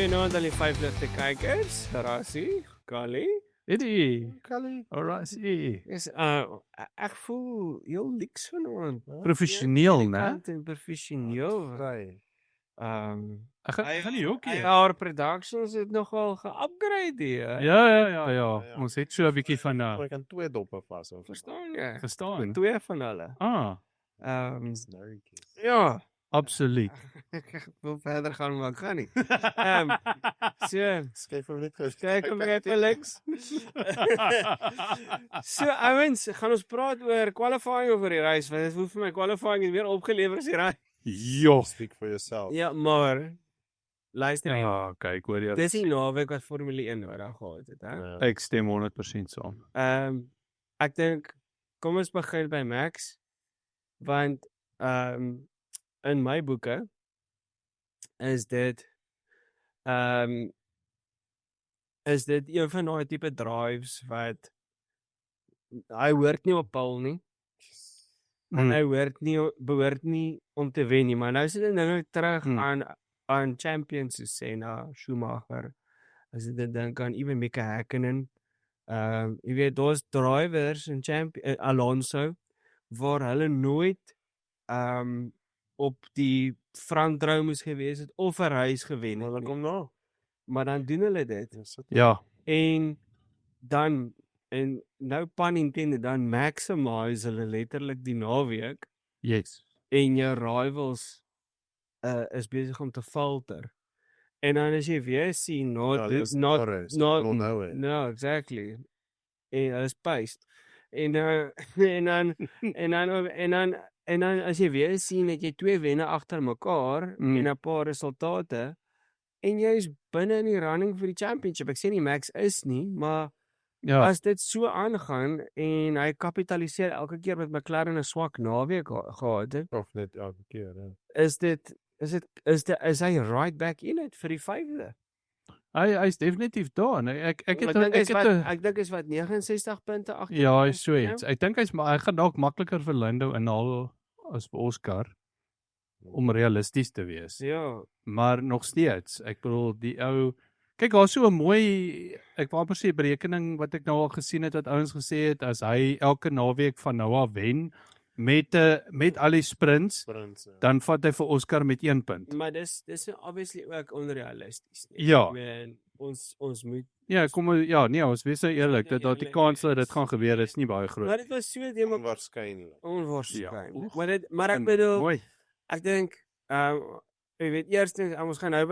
Goeienaand aan die 5 ligte kykers. Rassie, Kali. Eddie, Kali. alright, Is ek voel heel lieks vanaand. professioneel, né? En professioneel. Vry. Ek gaan nie ook hier. Our productions het nogal ge-upgrade hier. Ja. Ons het so 'n bietjie van Ek kan 2 doppe vas of Verstaan jy? verstaan. 2 van hulle. snurkies. Ja. Absoluut. Ek wil verder gaan, maar ek gaan nie. So, Skryf hom net gou. kyk hom net Felix. So ouens, gaan ons praat oor qualifying oor die reis, want dit voel vir my qualifying is weer opgelewer as die reis. Ja. Speak for yourself. Ja, maar luister, Ja, kyk, hoor jy. dis die naweek wat Formule 1 nodig gehad het, hè. Ja. Ek stem 100% saam. Ek dink kom ons begin by Max, want in my boeke is dit een van daai tipe drives wat hy hoort nie op Paul nie. En hy behoort nie om te wen nie, maar nou sit hy nou terug aan champions soos Senna, Schumacher. As dit dink aan even Mika Häkkinen. Jy weet daar's drivers en Alonso waar hulle nooit op die front row moes gewees het of 'n race gewen Maar het. dan nie. kom nou. Maar dan doen hulle dit. Ja, En dan en nou pun intended, dan maximize hulle letterlik die naweek yes. en jou rivals is besig om te falter. En dan as jy weer sien Ja, dis Torres. Wel nou hè. no, exactly. En hulle is paced. En dan as jy weer sien dat jy 2 wenne agter mekaar en 'n paar resultate en jy is binne in die running vir die championship. Ek sê nie Max is nie, maar Ja, as dit so aangaan en hy kapitaliseer elke keer met McLaren 'n swak naweek gehad het, Of net elke keer, ja. is hy right back in it vir die 5de. hy's definitief daar. En ek Ek het dink is wat 69 punte agter. ja, hy's so iets. Ek dink hy gaan dalk makliker vir Lando inhaal as vir Oscar om realisties te wees. Ja, Maar nog steeds, ek bedoel die ou kyk, daar's so 'n mooi, ek wou amper sê berekening wat ek nou al gesien het wat ouens gesê het as hy elke naweek van nou af wen met al die sprints, Sprints. Ja. dan vat hy vir Oscar met 1 punt. maar dis obviously ook onrealisties. Ja. Ek meen, ons moet Ja, ons wees nou eerlik dat daar die kans dat dit gaan gebeur is nie baie groot. maar dit was so die Onwaarskynlik. onwaarskynlik. Ja. Maar ek bedoel Mooi. ek dink jy weet eerstens ons gaan nou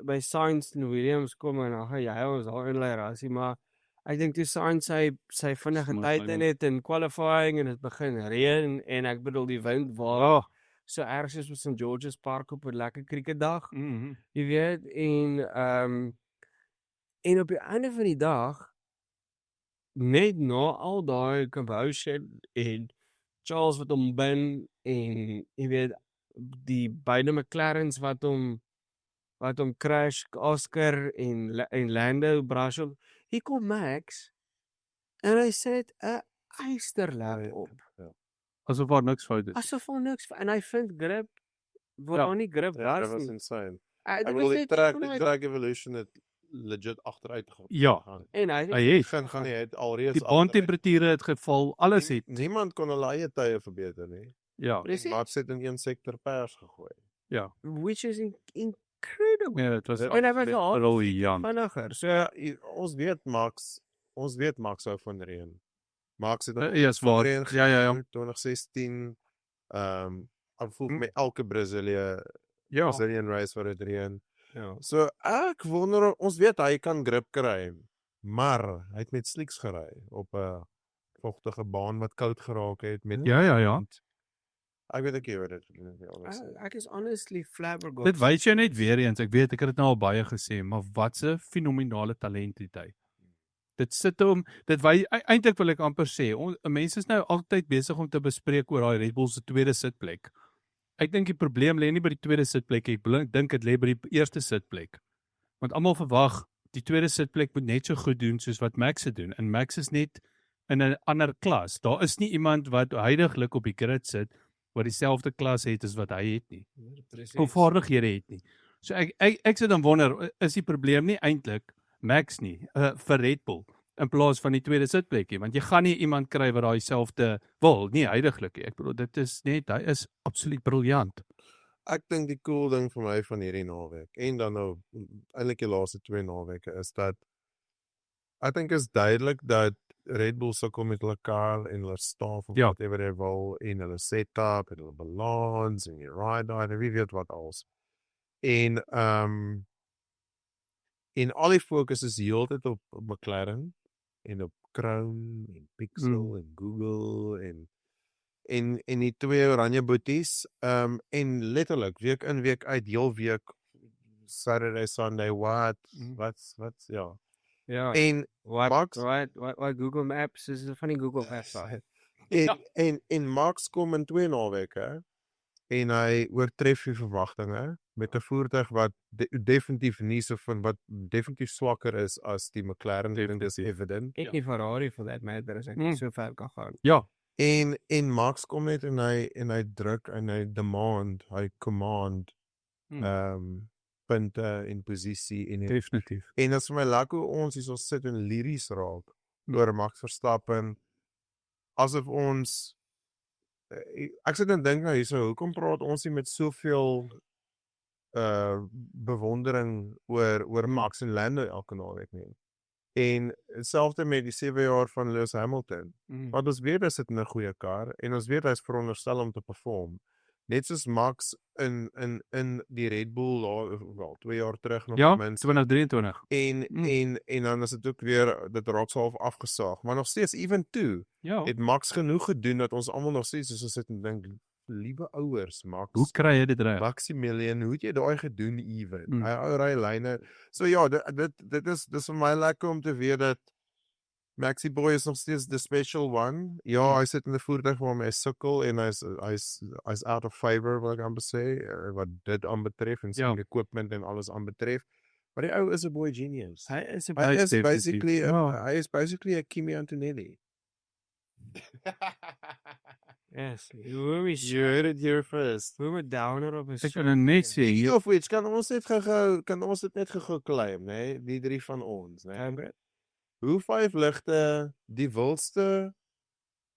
by Sainz en Williams kom en dan gaan jy ons daar inlei Rassie, maar ek dink toe Sainz sy vinnige tyd in het in qualifying en dit begin reën en ek bedoel die wind waai so erg soos op St George's Park op 'n lekker cricketdag, jy weet, en op die einde van die dag net na al daai commotion en Charles wat hom bin en jy weet die beide McLarens wat hom crash, Oscar en Lando Brasov. Hier kom Max en hy sit 'n eysterlap op. Asof daar niks fout is. Asof al niks en hy vind grip word Ja. daar nie grip Ja, was dit was nie. insane. Dit Ek was wil die net track evolution het legit agteruit gegaan. Ja. en hy Hy het Gaan nie, het alreeds die baantemperature het geval, alles het. Niemand kon hulle eie tye verbeter nie. Ja. Presies. Max het in een sektor pers gegooi. which is incredible. Ja, dit was Dit- En hy was al briljant. vinniger. So ons weet Max hou van reën. Max het Ja, is waar. reën Ja. 2016 ek voel met elke Brazilië Ja. Brazilian race wat dit reën. Ja. So ek wonder, ons weet hy kan grip kry, maar hy het met slicks gery op 'n vogtige baan wat koud geraak het met Ja. Ek weet ek nie wat dit is. Ek is honestly flabbergasted. Dit wys jou net weer eens. Ek weet ek het dit nou al baie gesê, maar wat 'n fenominale talent het hy. Dit sit hom, dit wys eintlik wil ek amper sê, mense is nou altyd besig om te bespreek oor daai Red Bull se tweede sitplek. Ek dink die probleem lê nie by die tweede sitplek, ek dink dit lê by die eerste sitplek. Want almal verwag die tweede sitplek moet net so goed doen soos wat Max het doen en Max is net in 'n ander klas. Daar is nie iemand wat huidiglik op die grid sit wat dieselfde klas het as wat hy het nie. Of vaardighede het nie. So ek sit dan wonder, is die probleem nie eintlik Max nie, vir Red Bull in plaas van die tweede sitplekkie, want jy gaan nie iemand kry wat daai selfde wil nie heidaglik nie. Ek bedoel dit is net hy is absoluut briljant. Ek dink die cool ding vir my van hierdie naweek en dan nou eintlik die laaste 2 naweke is dat ek dink is duidelik dat Red Bull sukkel met hulle car en hulle staff of Ja. whatever hy wil en hulle setup en hulle balans en die ride en wie weet wat als. En al die fokus is heeltyd op McLaren en op Chrome en Pixel en Google en die 2 oranje boeties en letterlik week in week uit heel week Saturday Sunday wat's ja. Ja. En Max What Google Maps is van die Google Maps daar. en Max kom in 2 naweke en hy oortref die verwagtinge met 'n voertuig wat definitief nie so van wat definitief swakker is as die McLaren, dit is evident. Ek nie Ferrari for that matter as ek so ver kan gaan. Ja, En Max kom net en hy druk en hy demand, hy command punte en posisie en definitief. en dit is vir my lekker hoe ons hier so sit en liries raak oor Max Verstappen asof ons ek sit en dink nou hierso hoekom praat ons nie met soveel bewondering oor Max en Lando elke naweek nie. En selfs met die 7 jaar van Lewis Hamilton. Want ons weet hy sit in 'n goeie kar en ons weet hy's veronderstel om te perform. Net soos Max in die Red Bull wel 2 jaar terug nog Ja, minstens. 2023. En dan is dit ook weer dit raak half afgesaag, maar nog steeds even toe Ja. het Max genoeg gedoen dat ons almal nog steeds soos ons sit en dink liewe ouers Max. Hoe kry jy dit reg? Maximilian, hoe het jy daai gedoen even? Hy ou ry lyne. So ja, dit is vir my lekker om te weet dat Maxi Boy is nog steeds the special one. Ja, hy sit in 'n voertuig waarmee hy sukkel en hy's out of favor wat ek amper sê, wat dit aanbetref en sy equipment en alles aanbetref. Maar die ou is 'n boy genius. Hy is basically 'n Kimi Antonelli. Yes, hoe is You heard it here first. hoe met downer op 'n Ek kan net sê hier Of iets kan ons dit net gou claim, né? Die 3 van ons, né? Hoe 5 ligte die wildste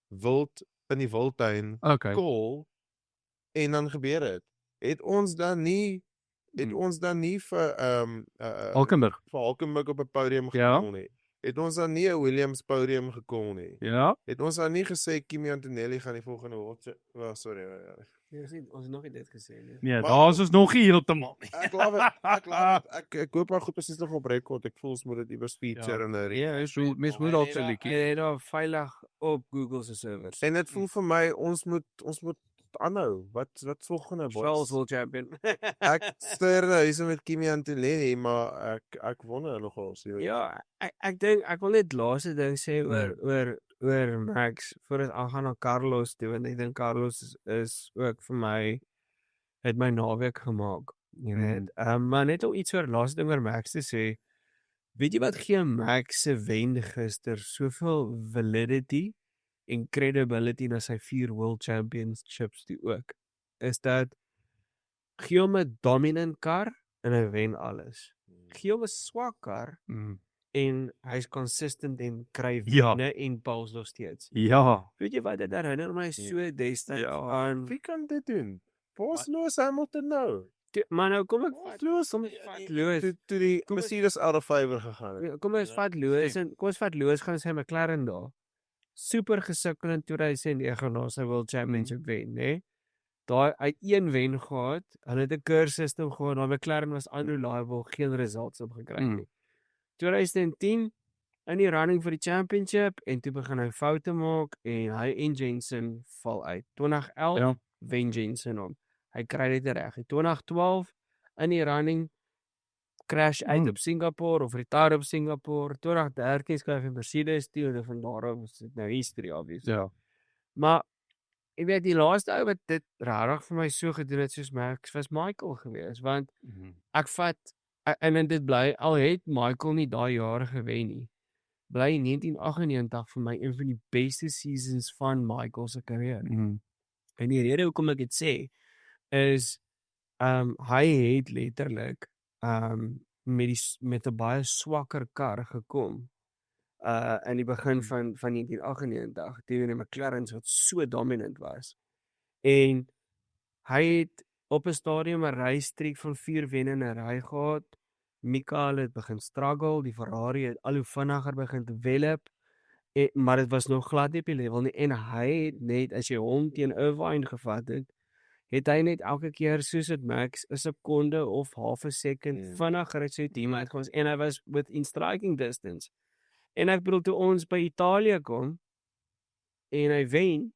wild in die wildtuin call en dan gebeur dit. Het ons dan nie vir Hulkenberg op 'n podium gekom nie. Het ons dan nie 'n Williams podium gekom nie. Ja. Het ons dan nie gesê Kimi Antonelli gaan die volgende sorry. Ons nog nie dit gesê nie. Nee, daar is ons nog nie heeltemal nie. Ek love it. Ek hoop maar goed presies nog op rekord. Ek voel ons moet dit iewers feature in 'n mens moet dalk 'n liedjie. Dit is veilig op Google se servers. En dit voel vir my ons moet aanhou. Wat volgende boys? Charles World Champion. Ek stuur nou hierso met Kimi Antonelli, maar ek wonder nogal so. Ja, ek dink ek wil net laaste ding sê oor Max voordat aangaan na Carlos toe, want ek dink Carlos is ook vir my het my naweek gemaak. Jy weet, maar net om iets oor laaste ding oor Max te sê. Weet jy wat gee Max se wen gister soveel validity en credibility na sy 4 World Championships toe ook? Is dat gee hom 'n dominant kar en hy wen alles. Gee hom 'n swak kar en hy's consistent en kry wenne en pals nog steeds. Ja. Weet jy wat dit herinner my so destyds aan wie kan dit doen? Waar's Lewis Hamilton nou? Maar nou kom ek vat Lewis toe die Mercedes out of favor gegaan het. Kom ons vat Lewis en kom ons vat Lewis gaan sy McLaren daar. Super gesukkel in 2009 na sy World Championship wen, né? Daai uit 1 wen gehad. Hulle het 'n curse system gehad. Daai McLaren was unreliable, geen results op gekry nie. 2010 in die running vir die championship en toe begin hy foute maak en hy en Jensen val uit. 2011 wen Jensen hom. Hy kry dit reg. 2012 in die running crash uit op Singapore of retire op Singapore. 2013 skryf hy Mercedes toe en van daar af is dit nou history obviously. Ja. Maar ek weet die laaste ou wat dit regtig vir my so gedoen het soos Max was Michael geweest, want ek vat en dit bly al het Michael nie daai jare gewen nie. Bly 1998 vir my een van die beste seasons van Michael se carrière. En die rede hoekom ek dit sê is Hy het letterlik met 'n baie swakker kar gekom. In die begin van 1998 teen die McLarens wat so dominant was. En hy het op 'n stadium 'n rystreek van 4 wenne in 'n ry gehad. Mikael het begin struggle, die Ferrari het al hoe vinniger begin develop, maar dit was nog glad nie op die level nie en hy het net as jy hom teen Irvine gevat het hy net elke keer soos dit Max 'n sekonde of half 'n sekond vinniger as sy team uitgekom en hy was within striking distance. En ek bedoel toe ons by Italië kom en hy wen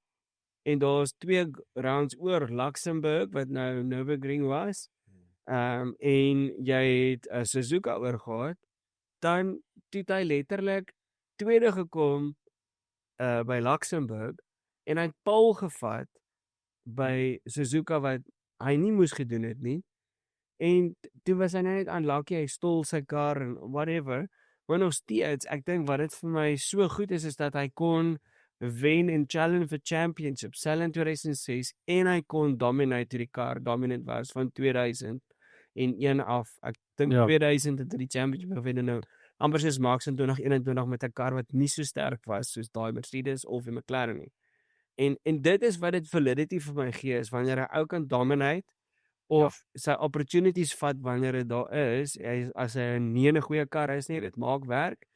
en daar's 2 rounds oor Luxemburg wat nou Nürburgring was. En jy het 'n Suzuka oorgehad, dan het hy letterlik tweede gekom by Luxemburg en hy het pole gevat by Suzuka wat hy nie moes gedoen het nie. En toe was hy net unlucky, hy stol sy kar en whatever. Maar nog steeds, ek dink wat dit vir my so goed is dat hy kon wen en challenge vir championship, sel in 2006 en hy kon dominate toe die kar dominant was van 2001 af. Ek dink 2000 het hy die championship gewen nou. Amper soos Max in 2021 met 'n kar wat nie so sterk was soos daai Mercedes of die McLaren nie. En dit is wat dit validity vir my gee is wanneer 'n ou kan dominate of sy opportunities vat wanneer dit daar is, as hy nie 'n goeie kar is nie, dit maak werk.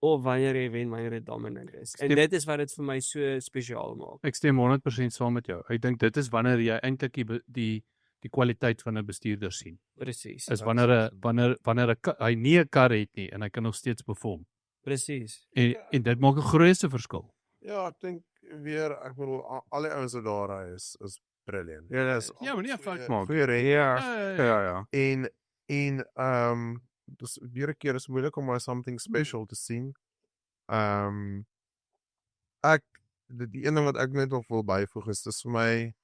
Of wanneer jy wen, wanneer dit dominant is. En dit is wat dit vir my so spesiaal maak. Ek stem 100% saam met jou. Ek dink dit is wanneer jy eintlik die kwaliteit van 'n bestuurder sien. Presies. Is wanneer hy nie 'n kar het nie en hy kan nog steeds perform. Presies. En dit maak 'n grootste verskil. Ja, ek dink weer, ek bedoel al die ouens wat daar is brilliant. Ja, dis maar nie 'n fout maak. Goeie ry. Ja. En dus weer 'n keer is moeilik om maar something special te sien. Die een ding wat ek net nog wil byvoeg is dis vir my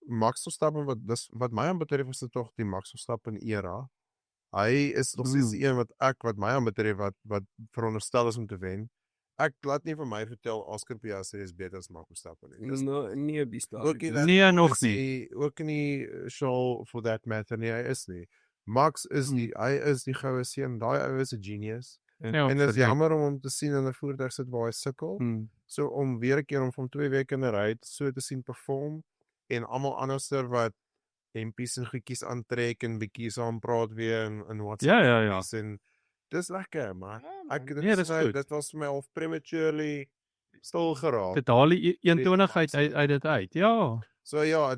Max Verstappen wat my aanbetref is dit tog die Max Verstappen era. Hy is nog steeds die een wat my aanbetref wat veronderstel is om te wen. Ek laat nie vir my vertel Oscar Piastri is beter as Max Verstappen nie. Nee, op die stad. Nee, nog nie. Ook nie show for that matter nie, hy is nie. Max is hy is die goue seun, daai ou is 'n genius. En dit is jammer om hom te sien in 'n voertuig sit waar hy sukkel. So om weer 'n keer om van 2 weke in 'n ry so te sien perform en almal anderster wat hempies en goedjies aantrek en bietjie saam praat weer in WhatsApp. Ja. En dis lekker, man. Dit was vir my al prematurely stil geraak. Dit haal die 21 uit dit uit. Ja. So ja,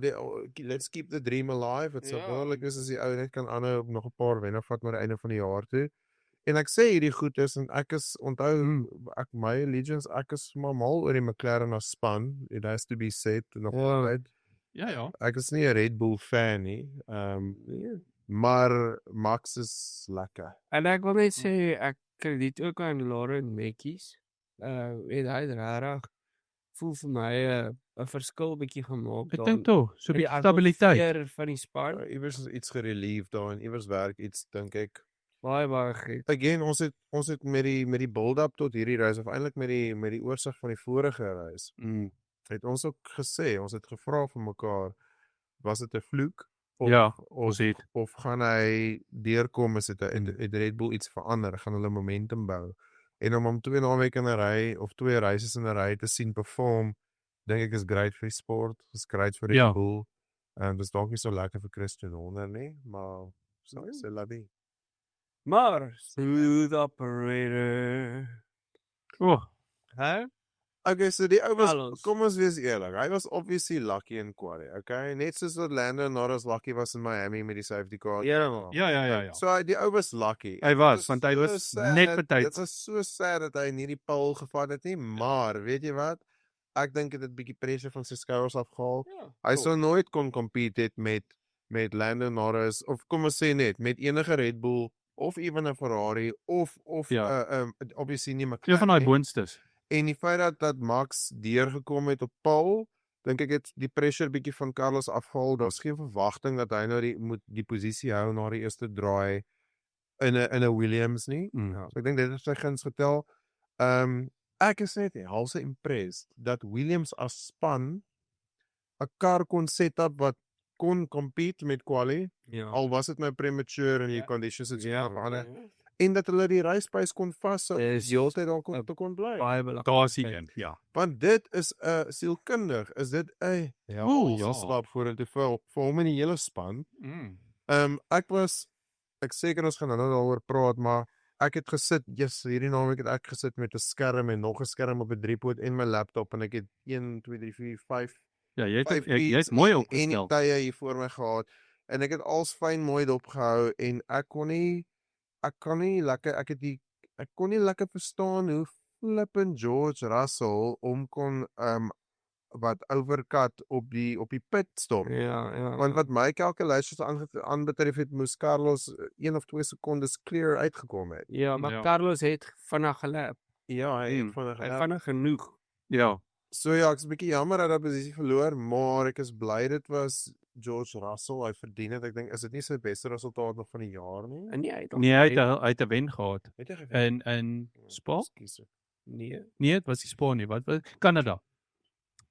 let's keep the dream alive. Dit sou wonderlik wees as die ou net kan aanhou op nog 'n paar wenne vat na die einde van die jaar toe. En ek sê hierdie goed is en ek is onthou my allegiance, ek is maar mal oor die McLaren as span. It has to be said nog altyd. Ja. Ek is nie 'n Red Bull fan nie. Maar Max is lekker. En ek wil net sê ek krediet ook aan Lauren Mekkies. Hy regtig voel vir my 'n verskil bietjie gemaak daar. Ek dink tog, so 'n bietjie stabiliteit van die span. Iewers is iets gerelief daar en iewers werk iets dink ek. Baie goed. Again, ons het met die build-up tot hierdie reis of eintlik met die oorsig van die vorige reis. Het ons ook gesê, ons het gevra vir mekaar, was dit 'n vloek of gaan hy deurkom as dit het Red Bull iets verander, gaan hulle momentum bou. En om hom 2 naweke in 'n ry of 2 reisies in 'n ry te sien perform, dink ek is great vir die sport, is great vir Red Bull. En dis dalk nie so lekker vir Christian Horner nie, maar so is dit laat nie. Maar smooth operator. Okay, so die ou was, kom ons wees eerlik, hy was obviously lucky in quali, okay? Net soos wat Lando Norris lucky was in Miami met die safety car. Ja. So die ou was lucky. Hy was, want hy was net betyd. Dit was so sad dat hy nie die pole gevat het nie, maar weet jy wat? Ek dink dit het 'n bietjie pressure van sy skouers afgehaal. Hy sou nooit kon compete het met Lando Norris of kom ons sê net met enige Red Bull of ewen 'n Ferrari of obviously nie McLaren. Van daai boonstes. En die feit dat Max deurgekom het op pole, dink ek het die pressure bietjie van Carlos afgehaal. Daar's geen verwagting dat hy nou moet die posisie hou na die eerste draai in 'n Williams nie. So ek dink dit het sy guns getel. Ek is net halse impressed dat Williams as span 'n kar kon set up wat kon compete met quali, Ja. al was dit nou premature en die Ja. conditions het so Ja. verander, en dat hulle die racepace kon vashou, Dis die hele tyd daar kon, kon bly. baie belangrik. Daar's die een. Ja. Want dit is 'n sielkundig, is dit 'n ja. stap vorentoe vir hom en die hele span. Mm. Ek seker ons gaan nou daaroor praat, maar ek het gesit, hierdie naweek het ek gesit met 'n skerm en nog 'n skerm op 'n driepoot en my laptop en ek het 1 2 3 4 5 Ja, jy vyf jy's mooi en opgestel. die tye hier voor my gehad en ek het als fyn mooi dopgehou en ek kon nie lekker verstaan hoe flippin George Russell kon wat overcut op die pitstop. Ja. Want wat my calculations aanbetref het, moes Carlos 1 of 2 sekondes clear uitgekom het. Ja, maar Ja. Carlos het vinnig gelap. Ja, hy Mm. het Hy vinnig genoeg. Ja. So ja, ek is 'n bietjie jammer dat hy posisie verloor, maar ek is bly dit was George Russell. Hy verdien dit. Ek dink is dit nie sy beste resultaat nog van die jaar nie? En nee, hy het nog Nee, hy gewen. het 'n wen gehad. Het hy gewen? In Spa? Ekskuus. Nee. Nee, dit was die Spa nie. Wat was Kanada?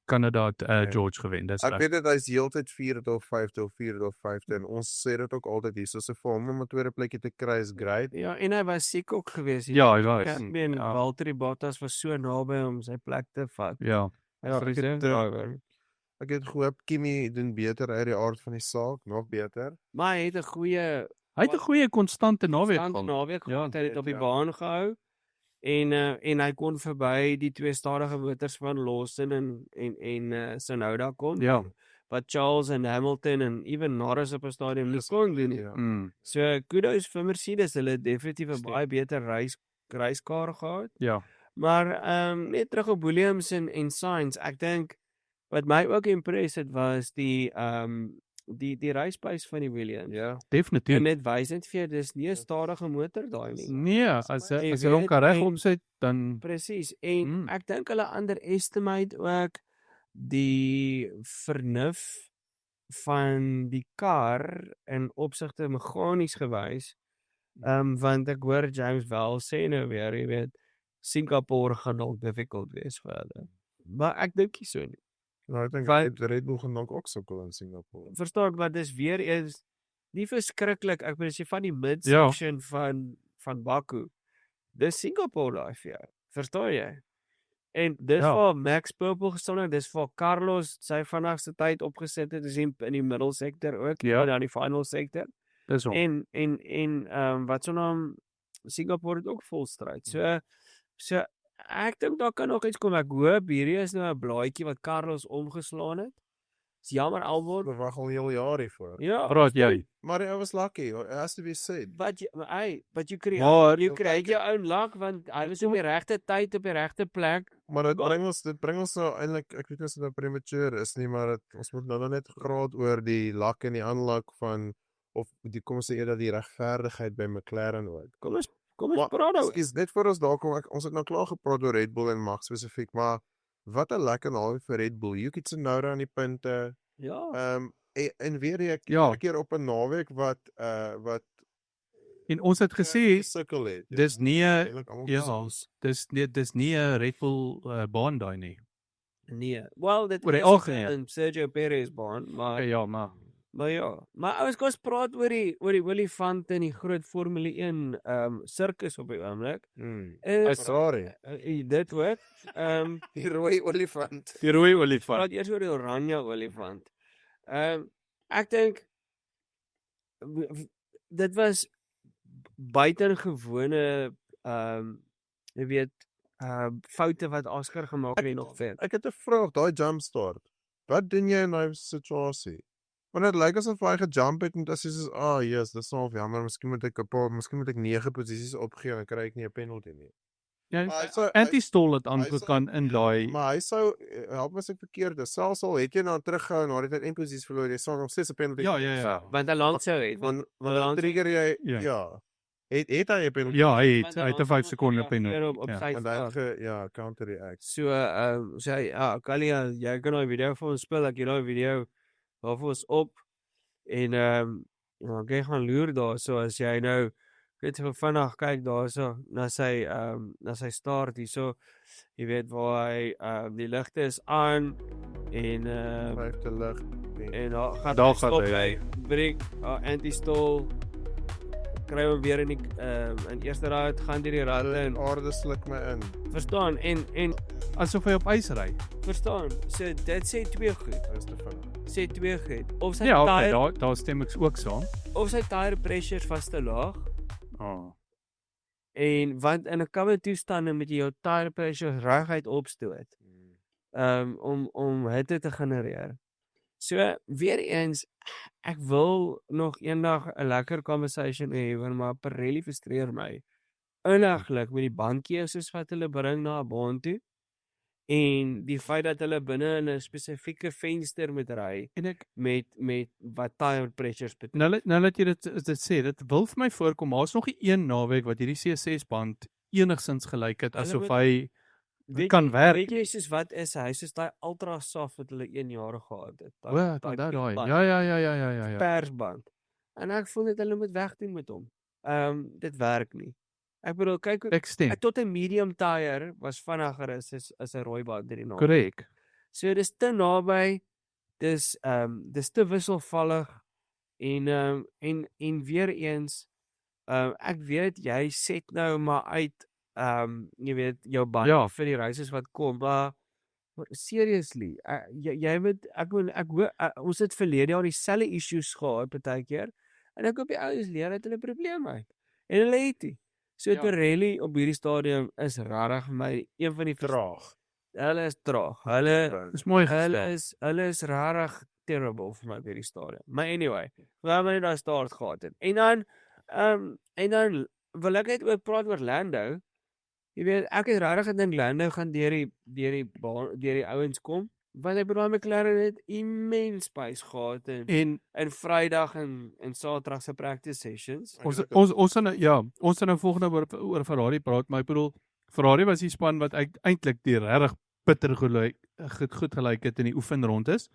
Kanada het Ja. George gewen. Dis Ek reg. weet dit hy's heeltyd 4de of 5de of 4de of 5de en ons sê dit ook altyd hier, so vir hom om 'n tweede plekkie te kry is great. Ja, en hy was siek ook geweest. Ja, hy was. Ek meen Ja. Valtteri Bottas was so naby om sy plek te vat. Ja. Hy was reserve driver. Ek het gehoop Kimi doen beter uit die aard van die saak, nog beter. Maar hy het 'n goeie Hy het 'n goeie konstante naweek stand gehad. naweek Ja, gehad. Hy het dit op die ja. baan gehou. En hy kon verby die twee stadige motors van Lawson en Tsunoda kon. Ja. Wat Charles en Hamilton en even Norris op 'n stadium nie kon doen nie. Ja. Mm. So kudos vir Mercedes, hulle het definitief 'n Stem. baie beter reiskaar gehad. Ja. Maar net terug op Williams en Sainz, ek dink wat my ook impress het was die racepace van die Williams. Ja. Definitief. En dit wys net vir jou dis nie 'n stadige motor daai nie. Nee, as Jy hy hom weet, kan reg en- omsit dan Presies. En Mm. ek dink hulle underestimate ook die vernuf van die kar in opsigte meganies gewys. Want ek hoor James wel sê nou weer, jy weet, Singapore gaan dalk difficult wees vir hulle. Maar ek dink nie so nie. Nou ek dink Want- Red Bull gaan dalk ook sukkel in Singapore. Verstaan ek, want dis weer eens nie verskriklik. Ek bedoel as jy van die Ja. midsection van Baku. Dis Singapore daai vir jou. Verstaan jy? En dis Ja. waar Max Purple gestaan het, dis waar Carlos sy vinnigste tyd opgeset het, is in die middelsektor ook, Ja. dan die final sektor. dis hom. En wat so naam Singapore het ook vol stryd. So ek dink daar kan nog iets kom. Ek hoop hierdie is nou 'n blaadjie wat Carlos omgeslaan het. Is jammer Albon. Ons wag al 'n heel jaar hiervoor. Ja. Praat jy? Maar hy was lucky, it has to be said. But you create Maar you create your own luck want hy was op die regte tyd op die regte plek. Maar dit bring ons nou eintlik, ek weet nie of dit nou premature is nie, maar ons moet nou net gepraat oor die luck en die unluck van of kom ons sê eerder die regverdigheid by McLaren ook. Kom ons praat nou. Ekskuus, net voor ons daar kom, ons het nou klaar gepraat oor Red Bull en Max spesifiek, maar wat 'n lekker naweek vir Red Bull. Yuki Tsunoda aan die punte. Ja. En weer ek Ja. keer op 'n naweek wat En ons het gesê sukkel het. dis nie 'n Eintlik almal ja, gesels. dis nie 'n Red Bull baan daai nie. Nee. Well, dit Oor die is algemeen. in Sergio Perez baan, maar Ja, maar Maar ouens, kom ons praat oor die olifant in die groot Formule 1 sirkus op die oomblik. Sorry. Dit ook. Die rooi olifant. die rooi olifant. Praat eers oor die oranje olifant. Ek dink dit was buitengewone jy weet foute wat Oscar gemaak het nog vet. Ek het 'n vraag, daai jump start. Wat doen jy in daai situasie? Want dit lyk asof hy gejump het en as jy sê, yes, dis nou jammer, miskien moet ek 9 posisies opgee en dan kry ek nie 'n penalty nie. Ja, Maar hy sou- anti-stall het hy aangegaan in daai Maar hy sou help my as ek verkeerd is. Selfs al het jy nou teruggehou en na die tyd 1 posisie verloor, jy sal nog steeds 'n penalty. Ja. Want Alonso het, want Alonso Trigger jy Ja. ja. Het hy 'n penalty? Ja, hy het 'n 5 sekonde penalty. op Ja. sy Want hy counter react. So sê hy, Kalia, jy kan nou 'n video vir ons speel, ek het nou 'n video waarvoor ons op en ja, ek gaan loer daar so as jy nou Ek het so vinnig kyk daarso na sy staart hierso. Jy weet waar hy die ligte is aan en Vyfde lig. en daar Daar hy gaan stop, hy. breek anti-stall, kry hom weer in die in eerste ry uit, gaan deur die ratte en Aarde sluk my in. verstaan en Asof hy op ys ry. verstaan. So dit sê twee goed. Dis te vinnig. Sê twee goed. Of sy Ja, okay, tire daar stem ek ook saam. of sy tire pressure was te laag. Oh. En want in 'n koue toestande moet jy jou tire pressure reguit opstoot. Om hitte te genereer. So weer eens, ek wil nog eendag 'n lekker conversation hê, maar Pirelli frustreer my. Inaglik met die bandjies soos wat hulle bring na 'n baan toe. En die feit dat hulle binne in 'n spesifieke venster moet ry En ek met wat tire pressures beteken. nou dat jy dit sê, dit wil vir my voorkom, daar's nog 'n een naweek wat hierdie C6 band enigsins gelyk het Hulle asof moet- hy kan werk. Weet jy soos wat is hy? Soos daai ultra soft wat hulle 1 jaar gehad het. O, onthou daai. Ja. Persband. En ek voel net hulle moet wegdoen met hom. Dit werk nie. Ek bedoel kyk Ek stem. tot 'n medium tire was vinniger as 'n rooi band hierdie naam. Korrek. So dis te naby. Dis te wisselvallig en weer eens ek weet jy set nou maar uit jy weet jou band Ja. vir die races wat kom, maar seriously, jy moet ek hoor ons het verlede jaar dieselfde issues gehad partykeer en ek op die ouens leer het hulle probleme uit. En hulle het dit. So Ja. Pirelli op hierdie stadium is regtig vir my een van die Traag. Hulle is traag. Hulle Dis mooi Hulle gestel. is regtig terrible vir my by die stadium. Maar anyway, waar my daai start gehad het. En dan wil ek net ook praat oor Lando. Jy weet, ek het regtig gedink Lando gaan deur die ouens kom, want hy by McLaren het immens pace gehad En in Vrydag en Saterdag se practice sessions. ons gaan nou volgende oor Ferrari praat, maar ek bedoel Ferrari was die span wat eintlik die regtig bitter goed gelyk het in die oefenrondes.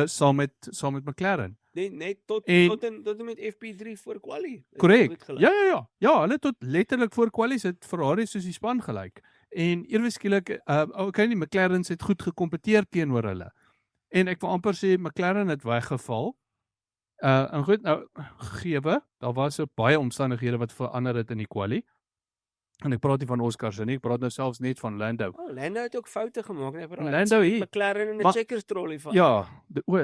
Saam met McLaren. Net tot En- en met FP3 voor quali. Korrek. Ja. Ja, hulle tot letterlik voor kwalies het Ferrari soos die span gelyk. En ewe skielik okay, die McLarens het goed gekompeteer teenoor hulle. En ek wil amper sê McLaren het weggeval. En goed, nou gegewe, daar was so baie omstandighede wat verander het in die kwali. En ek praat nie van Oscars nie, ek praat nou selfs net van Lando. Lando het ook foute gemaak, nee, Lando hier. McLaren in 'n Maar- checkers trolley van. Ja,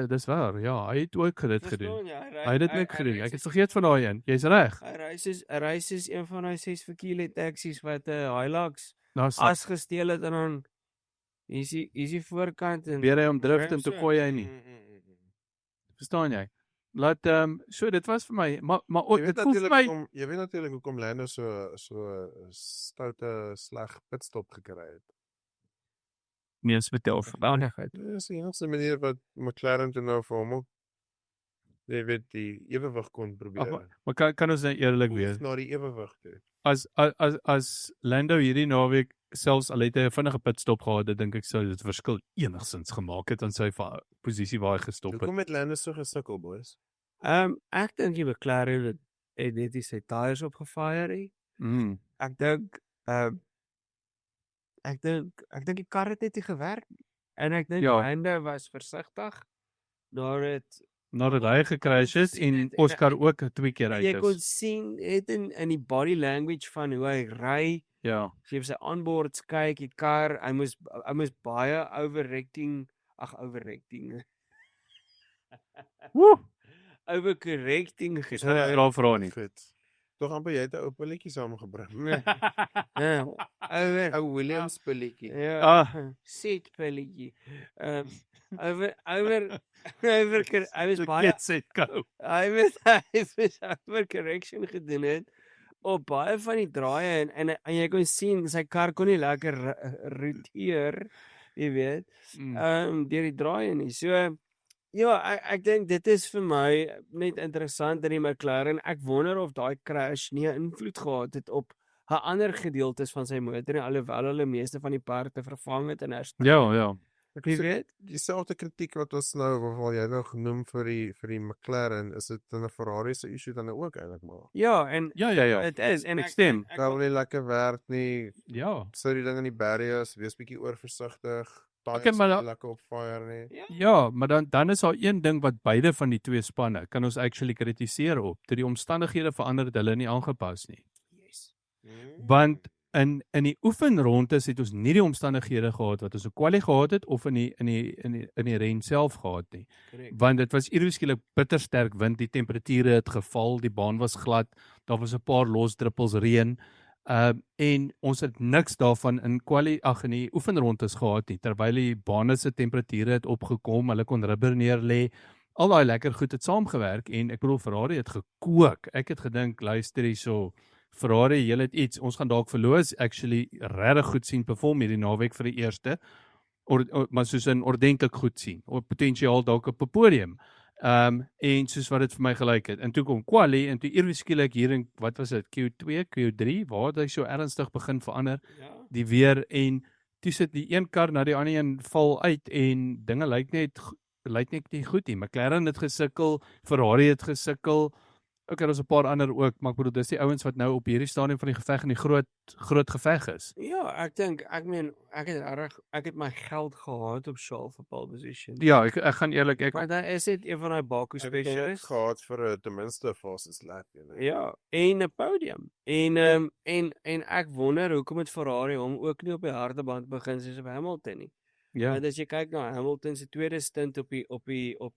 dis waar. Ja, hy het ook dit gedoen. Hy het dit ook gedoen. Ek het vergeet van daai een. Jy's reg. Hy reis is een van daai 6 verkeerde taksies wat Hilux Daar's as gesteel het en dan is die voorkant en weer hy om drift en toe so. gooi hy nie. Verstaan jy? Laat so dit was vir my, maar Jy weet dit voel vir my natuurlik hoekom Lando so stoute sleg pitstop gekry het. mens vertel verbaanigheid. Dit is die enigste manier wat McLaren toe nou vir hom ook jy weet die ewewig kon probeer. maar kan ons nou eerlik wees. Na die ewewig toe. As Lando hierdie naweek selfs al het hy 'n vinnige pitstop gehad, dink ek sou dit verskil enigsins gemaak het aan sy posisie waar hy gestop het. Hoekom het Lando so gesukkel, boys? Ek dink die McLaren het net nie sy tyres opgefire nie. Ek dink die kar het net nie gewerk nie. En ek dink Ja. Lando was versigtig. Daar het Nadat hy gecrash het en Oscar ook 2 keer jy uit kon is. sien het in die body language van hoe hy ry. Ja. As jy op sy onboards kyk, die kar, hy moes baie overcorrecting Dis nou vra vra nie. Goed. Tog amper jy het 'n ou pilletjie saamgebring. Ja, oor Ou Williams pilletjie. ja, sit pilletjie. Hy was baie Set go. hy was over correction gedoen het op baie van die draaie en jy kon sien sy kar kon nie lekker roteer, jy weet, deur die draaie nie. So ja, ek dink dit is vir my net interessant in die McLaren. Ek wonder of daai crash nie 'n invloed gehad het op 'n ander gedeeltes van sy motor nie, alhoewel hulle meeste van die parte vervang het en herstel. Ja. Wie weet? Dieselfde kritiek wat ons nou, wat jy nou genoem vir die McLaren, is dit in 'n Ferrari se issue dan ook eintlik maar. Ja, en Ja. dit is en Ek stem. Daar wil nie lekker werk nie, Ja. sit die ding in die barriers, wees bietjie oorversigtig, Okay, maar tyres lekker op fire nie. Ja, maar dan is daar een ding wat beide van die twee spanne kan ons actually kritiseer op, dat die omstandighede verander het, hulle nie aangepas nie. Yes. Want in die oefenrondes het ons nie die omstandighede gehad wat ons op kwalie gehad het of in die ren self gehad nie. Korrek. Want dit was ierskielik bittersterk wind, die temperature het geval, die baan was glad, daar was 'n paar los druppels reën. En ons het niks daarvan in die oefenrondes gehad nie, terwyl die bane se temperature het opgekom, hulle kon rubber neer lê. Al daai lekker goed het saamgewerk en ek bedoel Ferrari het gekook. Ek het gedink, luister hierso, Ferrari, julle het iets, ons gaan dalk verloos actually regtig goed sien perform hierdie naweek vir die eerste. Maar soos in ordentlik goed sien, of potensiaal dalk op 'n podium. En soos wat dit vir my gelyk het. En toe kom quali en toe ewe skielik hier in wat was dit Q2, Q3 waar het hy so ernstig begin verander Ja. die weer en toe sit die een kar na die ander een val uit en dinge lyk net nie goed nie. McLaren het gesukkel, Ferrari het gesukkel. Okay, daar's 'n paar ander ook, maar ek bedoel dis die ouens wat nou op hierdie stadium van die geveg in die groot geveg is. Ja, ek dink ek het my geld gehad op Charles vir pole position. Ja, ek gaan eerlik Maar daar is dit een van daai Baku Ek het dit specials. gehad vir 'n ten minste fastest lap, jy know. Ja, en 'n podium. En ek wonder hoekom het Ferrari hom ook nie op die harde band begin soos op Hamilton nie. Ja. Want as jy kyk na Hamilton se tweede stint op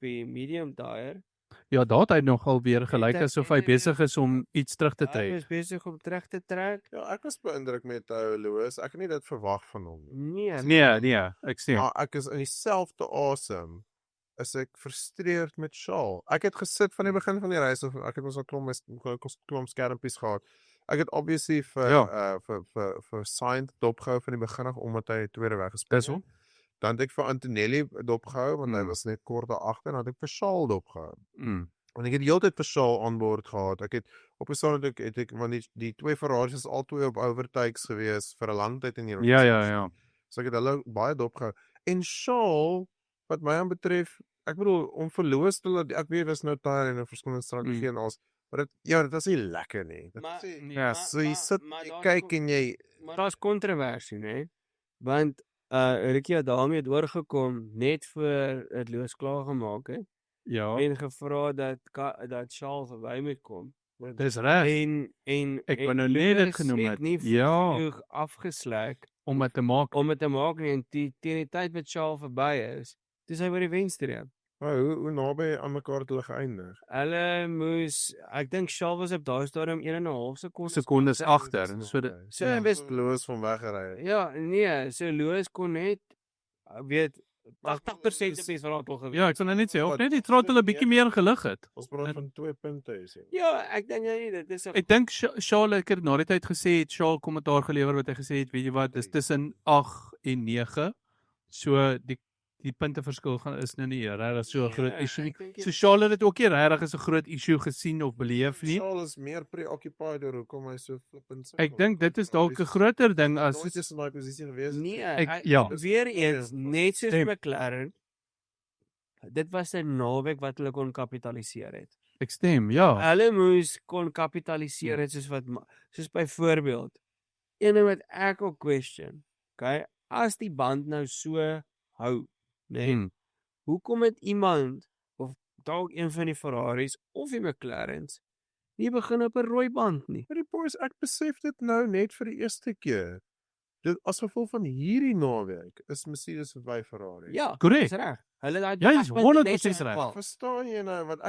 die medium tire, Ja, daar het hy nogal weer gelyk hy- asof hy het hy besig is om iets terug te hy trek. was besig om terug te trek. Ja, ek was beïndruk met Lewis. Ek het nie dit verwag van hom nie. Nee, ek sien. Maar ek is in dieselfde asem is ek frustreerd met Charles. Ek het gesit van die begin van die reis of ek het ons al klomp skermpies gehad. Ek het obviously vir Sainz dopgehou van die begin af omdat hy tweede weggespeel Dis hom. Dan het ek vir Antonelli dopgehou want hy Mm. was net kort daar agter en dan het ek vir Charles dopgehou. Mm. Want ek het die hele tyd vir Charles aan boord gehad. Ek het op 'n stadium het ek want die twee Ferraris is albei op overtakes gewees vir 'n lang tyd in die Ja. So ek het hulle baie dopgehou. En Charles, wat my aanbetref, ek bedoel om verloos te laat, ek weet dis nou tyd en 'n verskillende strategie en alles, maar dit is nie lekker nie. Dit Maar- is nie, Ja. so jy sit maar jy daar's kyk kon- en jy Maar daar's kontroversie, né? Want Ricky het daarmee deurgekom net vir dit Loos klaar gemaak het Ja. en gevra dat Charles verby moet kom. Dis reg En Ek wou nou net dit Lewis genoem het. nie Ja. genoeg afgeslek om dit te maak. om dit te maak nie en teen die tyd wat Charles verby is, dis hy by die wenstreep. maar hoe naby aan mekaar het hulle geëindig? Hulle moes, ek dink Charles was op daai stadium 1.5 Sekondes agter en so dit So hy was Loos van weggery. ja, nee, so Loos kon net weet 80% op die throttle gewees. Ja, ek sal nou net sê of net die throttle 'n bietjie meer gelig het. Ons praat van 2 punte is dit. Ja, ek dink nie dit is 'n Ek dink Charles het na die tyd gesê het Charles kommentaar gelewer wat hy gesê het, weet jy wat, dis tussen 8 en 9. So die punteverskil is nou nie regtig so 'n groot issue nie. So Charles het dit ook nie regtig as 'n groot issue gesien of beleef nie. Charles is meer preoccupied oor hoekom hy so flippend sukkel. Ek dink dit is dalk 'n groter ding as nooit eens in daai posisie gewees. nee, ja. weer eens net soos Stem. McLaren. Dit was 'n naweek wat hulle kon kapitaliseer het. ek stem, ja. Hulle moes kon kapitaliseer het soos byvoorbeeld een ding wat ek ook question. Okay, as die band nou so hou, nee. Hmm. Hoekom het iemand of dalk een van die Ferraris of die McLarens nie begin op 'n rooi band nie? Maar die boys, ek besef dit nou net vir die eerste keer. Dit as gevolg van hierdie naweek is Mercedes verby Ferrari. Ja, Korrek. dis reg. Hulle daai Ja, dis 100% reg. reg. Verstaan jy nou wat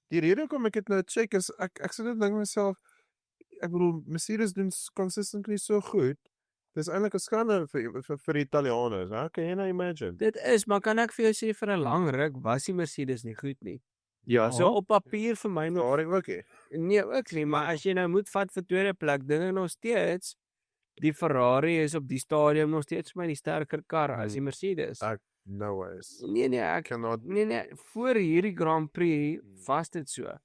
die rede hoekom ek dit nou check is ek sit net dink myself ek bedoel Mercedes doen consistently so goed. Dis eintlik 'n skande vir die Italianers, hè? Kan jy nou imagine? Dit is, maar kan ek vir jou sê vir 'n lang ruk was die Mercedes nie goed nie. Ja, So op papier vir my nog Ferrari ook nie. nee, ook nie, maar as jy nou moet vat vir tweede plek, dinge nog steeds die Ferrari is op die stadium nog steeds vir my die sterker kar as die Mercedes. No ways. Nee, ek Cannot nee, voor hierdie Grand Prix was dit so.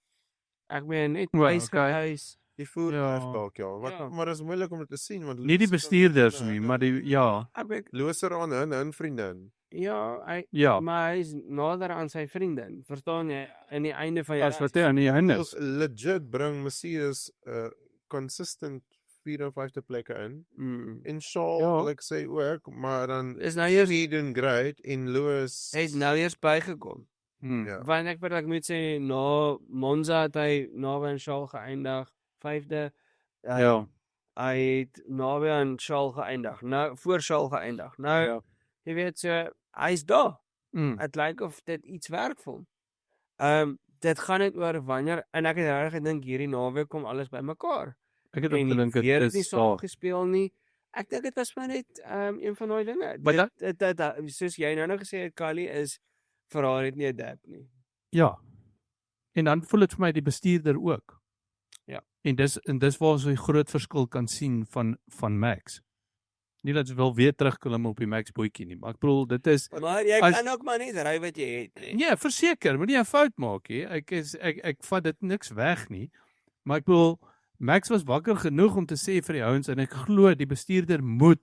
Ek meen net Well, huis okay. vir huis. die voertuig Ja. dalk ja. Maar dit is moeilik om dit te sien want nie die bestuurders nie, maar die ja. Ek weet loser aan hun vriendin. Ja, Ja, maar hy is nader aan sy vriendin. Verstaan jy? In die einde van as wat hy aan die einde is. Legit bring Mercedes consistent 4 of 5 plekke in. En Shaw, Ja. wil ek sê ook, maar dan Is nou eers Eden great en Lewis. hy het nou eers bygekom. Ja. Want ek moet sê na Monza het hy naby aan Charles geëindig, 5de. Ja. Hy het naby aan Charles geëindig. Nou voor Charles geëindig. Nou Ja. jy weet so hy's daar. Mm. Dit lyk of dit iets werk vir hom. Dit gaan net oor wanneer en ek het regtig gedink hierdie naweek kom alles bymekaar. Ek het ook En gedink weer dit nie is saam daar. gespeel nie. Ek dink dit was maar net een van daai dinge. Maar Dit soos jy nou gesê het Kali is Ferrari het nie adapt nie. Ja. En dan voel dit vir my die bestuurder ook. Ja. En dis waar ons 'n groot verskil kan sien van Max. Nie dat jy wil weer terugklim op die Max bootjie nie, maar ek bedoel dit is Maar jy as- kan ook maar net ry wat jy het, nee. ja, verseker, moenie 'n fout maak nie. Ek vat dit niks weg nie. Maar ek bedoel Max was wakker genoeg om te sê vir die ouens en ek glo die bestuurder moet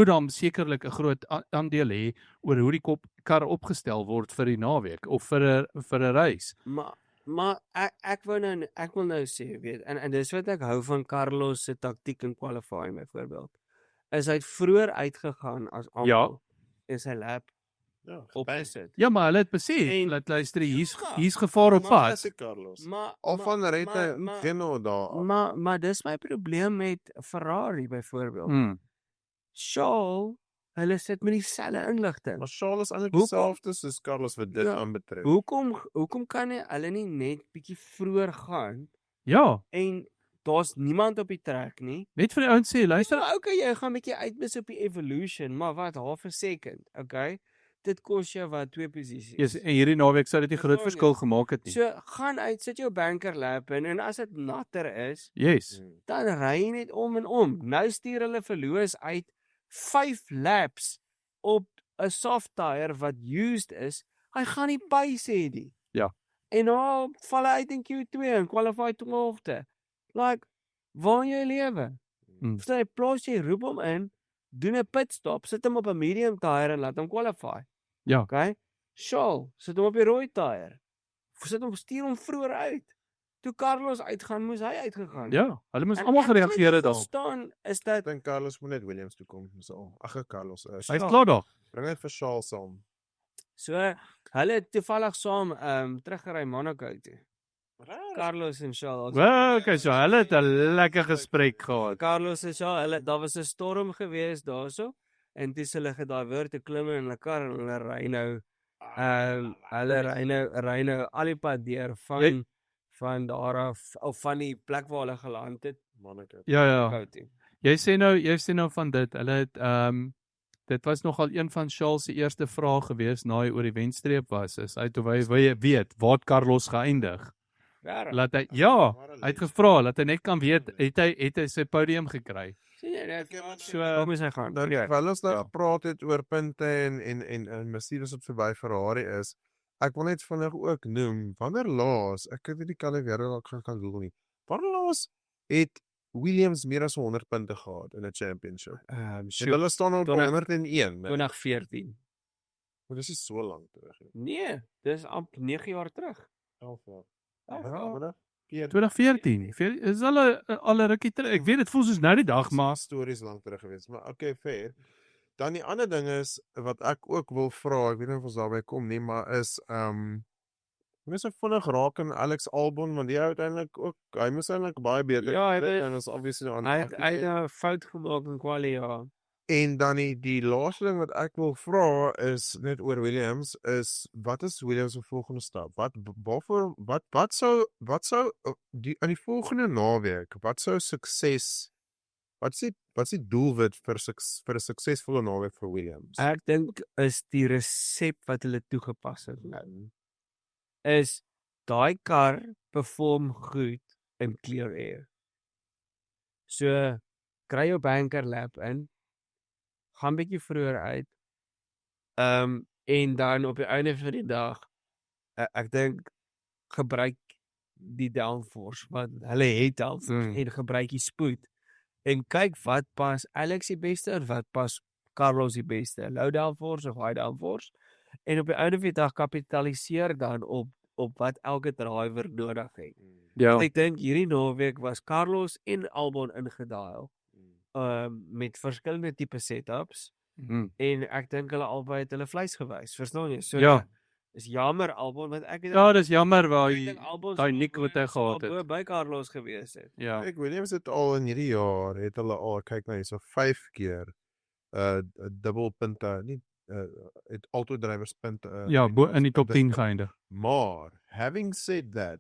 dan sekerlik 'n groot aandeel hê oor hoe die kar opgestel word vir die naweek of vir 'n reis. Maar ek wil nou sê, weet, en dis wat ek hou van Carlos se taktiek in qualifying byvoorbeeld. Is hy het vroeër uitgegaan as almal en sy lap Ja, opgesit. Ja, maar hulle het besef, En- laat luister, hier's Ja, gevaar op pad. Is Carlos. Maar Of van red hy maar- Genoa daar. Maar dis my probleem met Ferrari byvoorbeeld. Mm. Charles, hulle sit met dieselfde inligting. Maar Charles is eintlik Hoekom- dieselfde soos Carlos wat dit Ja. aanbetref. Hoekom kan hulle nie net bietjie vroeër gaan Ja, en daar's niemand op die trek nie? net vir die ouens sê, luister, Maar okay, jy gaan 'n bietjie uitmis op die evolution, maar wat half 'n second, okay? Dit kos jou wat 2 posisies. yes, en hierdie naweek sou dit nie groot Verstaan jy? verskil gemaak het nie. So gaan uit, sit jou banker lap in en as dit natter is, Yes. dan ry jy net om en om. Nou stuur hulle vir Lewis uit 5 laps op 'n soft tyre wat used is. Hy gaan nie pace hê nie. Ja. En nou val hy uit in Q2 en qualify 12de. Like waar jy lewe. Verstaan jy, plaas jy roep hom in, doen 'n pitstop, sit hom op 'n medium tyre en laat hom qualify. Ja. Okay? Charles, sit hom op die rooi tyre. Stuur hom vroeër uit. Toe Carlos uitgaan, moes hy uitgegaan. Ja, hulle moes En almal ek kan gereageer het nie daarop. verstaan is Ek dat dink Carlos moet net Williams toe kom. So, ag Carlos. Hy's klaar daar. Bring net vir Charles saam. so hulle het toevallig saam teruggery Monaco toe. Carlos en Charles. Wel, okay, so hulle het 'n lekker gesprek gehad. Carlos en Charles, daar was 'n storm geweest daarso en dis hulle gedivert te klim in hulle kar en hulle ry nou hulle ry nou al die pad deur van daar af of van die plek waar hulle geland het. Monaco. Ja. Monaco toe. Jy sê nou van dit. Hulle het dit was nogal een van Charles se eerste vrae gewees na hy oor die wenstreep was. Is hy toe wil jy weet waar het Carlos geëindig? Waar? Laat hy hy het gevra dat hy net kan weet het hy sy podium gekry. Sien jy net? So Waar moet hy gaan? Nou Ja. terwyl ons nou Ja. gepraat het oor punte en Mercedes op verby Ferrari is, ek wil net vinnig ook noem wanneer laas, ek het nie Calivera dalk gaan Google nie. Wanneer laas het Williams meer as 100 punte gehad in 'n championship? En hulle staan al op 101. 2014. Maar dis is so lank terug. Nee, dis amp 9 jaar terug. 11 jaar. Ja. 2014. Is al 'n rukkie terug. Ek weet dit voel soos nou die dag, maar stories lank terug gewees, maar okay, fair. Dan die ander ding is wat ek ook wil vra, ek weet nie of ons daarby kom nie, maar is mens so vinnig raak aan Alex Albon want die uiteindelik ook hy moes eintlik baie beter Ja, hy gedoen het- en is obviously aan Hy het 'n fout gemaak in quali, ja. en dan die laaste ding wat ek wil vra is net oor Williams is wat is Williams se volgende stap? Waarvoor wat sou die aan die volgende naweek, wat sou sukses wat is die doelwit vir 'n suksesvolle naweek vir Williams? Ek dink is die resep wat hulle toegepas het nou. Is daai kar perform goed in clear air. So kry jou banker lap in, gaan bietjie vroeër uit. En dan op die einde van die dag ek dink gebruik die downforce wat hulle het downforce en gebruik die spoed en kyk wat pas Alex die beste en wat pas Carlos die beste, low downforce of high downforce. En op die einde van die dag kapitaliseer dan op wat elke driver nodig het. Ja. Ek dink hierdie naweek was Carlos en Albon ingedaal. Met verskillende tipe setups en ek dink hulle albei het hulle vleis gewys, verstaan jy? So Ja. is jammer Albon want ek het Ja, dis jammer waar ek hy dink Albon daai nik wat hy gehad het. by Carlos gewees het. Ja. Ek Williams het al in hierdie jaar het hulle al kyk nou hierso 5 keer dubbelpunte, nie het autodrywers punte Ja, bo in die top 10 geëindig. Maar having said that,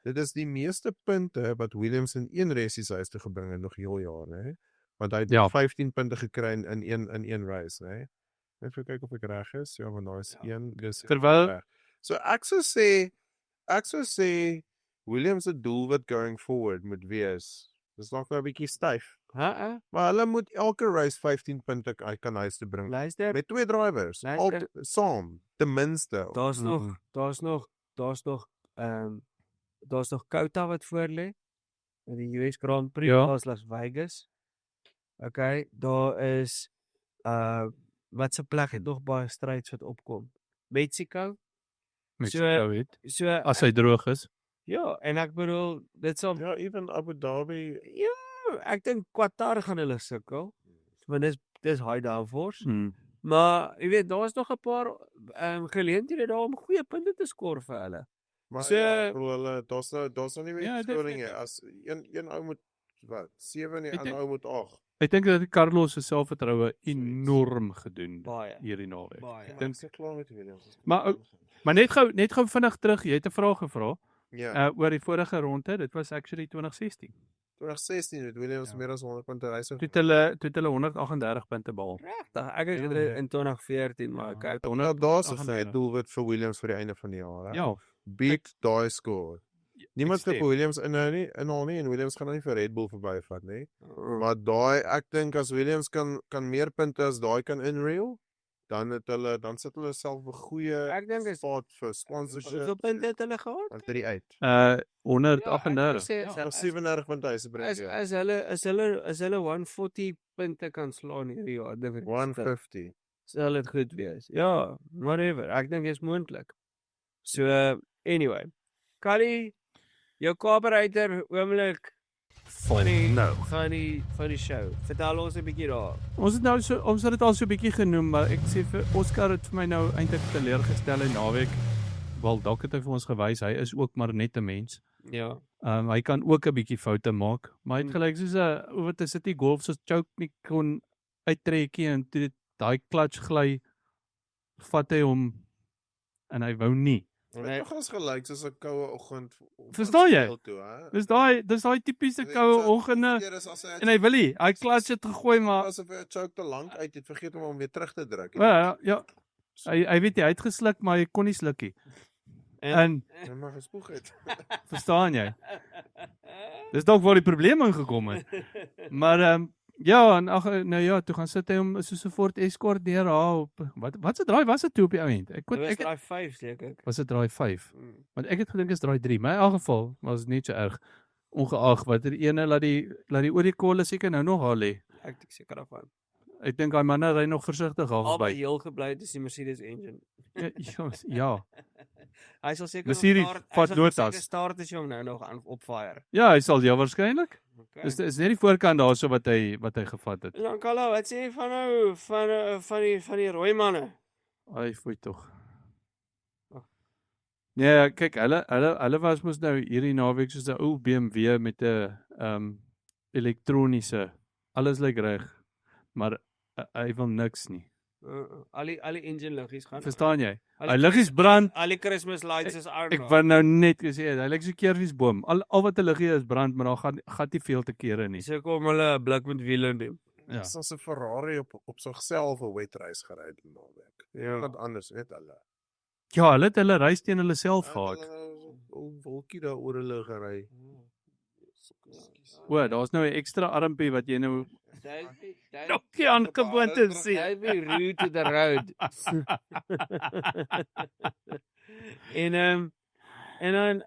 dit is die meeste punte wat Williams in een race huis toe gebring het nog heel jaar, né? Want hy het 15 punte gekry in een race, né? Even kyk of ek reg is. Ja, want daar is een dis Terwyl so ek sou sê Williams se doelwit going forward moet wees. Dis nog 'n bietjie styf. Maar hulle moet elke race 15 punte kan huis toe bring. Luister, Met 2 drivers, saam, ten minste. Daar's nog Kota wat voor lê in die US Grand Prix, Ja. daar's Las Vegas. Okay, daar is wat se plek het nog baie stryds wat opkom. Mexico. Mexico het. So As hy droog is. ja, en ek bedoel dit sal Ja, even Abu Dhabi. ja, ek dink Qatar gaan hulle sukkel. Want dis high downforce. Maar jy weet daar's nog 'n paar geleenthede daar om goeie punte te skoor vir hulle. Maar So- ja, ek bedoel, hulle daar's nou nie meer Ja, scoring nie. definitief. As een ou moet wat 7 en die Ek ander ou moet 8. Ek dink dat Carlos se selfvertroue enorm gedoen Baie. hierdie naweek. Baie. Dink se klaar met Williams. Maar Maar net gou vinnig terug, jy het 'n vraag gevra ja, oor die vorige ronde. Dit was actually 2016. 2016 het Williams meer as 100 punte reis. Toe het hulle 138 punte behaal. Regtig, ek het gedry in 2014, maar ek het Nou daar's 'n 138. doelwit vir Williams vir die einde van die jaar, hè. Ja, Beat daai score. Niemand stem. het Williams inhou nie en Williams gaan nou nie vir Red Bull verbyvat nie. Maar daai ek dink as Williams kan meer punte as daai kan inreel, dan sit hulle self 'n goeie Ek dink is spot vir sponsorship. hoeveel punte het hulle gehad? Want dit uit. 138. Ja, 37 punte hy se bring. As hulle 140 punte kan slaan hierdie jaar, dink ek 150. sal dit goed wees. Ja, whatever. Ek dink dit is moontlik. So anyway, Kali, jou carburetor oomblik van die show. Vertel ons 'n bietjie daar. Ons het dit al so 'n bietjie genoem, maar ek sê vir Oscar het vir my nou eintlik teleurgestel in naweek. Wel, dalk het hy vir ons gewys hy is ook maar net 'n mens. Ja. Hy kan ook 'n bietjie foute maak, maar hy het gelyk soos 'n wat is dit die golf soos choke nie kon uittrekkie en toe dit daai clutch gly vat hy hom en hy wou nie. Dit het gelyk soos 'n koue oggend. Verstaan jy? Dis daai tipiese koue oggende en hy wil nie. Hy clutch het gegooi maar asof hy 'n choke te lank uit het vergeet om hom weer terug te druk. ja. Hy weet hy het gesluk maar hy kon nie sluk nie. En Hy maar gespoeg het. verstaan jy? Dis dalk waar die probleem ingekom het. Maar ja, en nou ja, toe gaan sit hy hom soos 'n Ford Escort neerhaal op wat se draai was dit toe op die ouend? Dit was draai 5 seker. Was dit draai 5? Want ek het gedink is draai 3, maar in elk geval was dit nie so erg. Ongeag wat die ene laat die oliekolle seker nou nog haar lê. Ek dink seker daarvan. Ek dink daai manne ry nog versigtig af Albei by. heel gebly is die Mercedes engine. Ja. Hy sal seker Dis hierdie vat notas. Start is hom nou nog aan op fire. Ja, hy sal ja waarskynlik. Okay. Is net die voorkant daarso wat hy gevat het. Dan Kala, wat sê jy van nou van die rooi manne? Ai, fooi tog. Nee, kyk, hulle was mos nou hierdie naweek soos 'n ou BMW met 'n elektroniese. Alles lyk reg, maar hy wil niks nie. Al die engine liggies gaan. Verstaan jy? Hy liggies brand. Al die Christmas lights is aan. Ek wou nou net gesê, hy lyk so keerwiesboom. Al wat 'n liggie is brand, maar daar gaan nie veel te kere nie. So kom hulle 'n blik met wiele neem. Ja. Dis as 'n Ferrari op sigself 'n wet race gery het in naweek. Ja. Wat anders net hulle. Ja, hulle het hulle reis teen hulle self gehad. O, wolkie daar oor hulle gery. O, daar's nou 'n ekstra armpie wat jy nou nog nie aangewoond te sien. I'll be rude to the road. en dan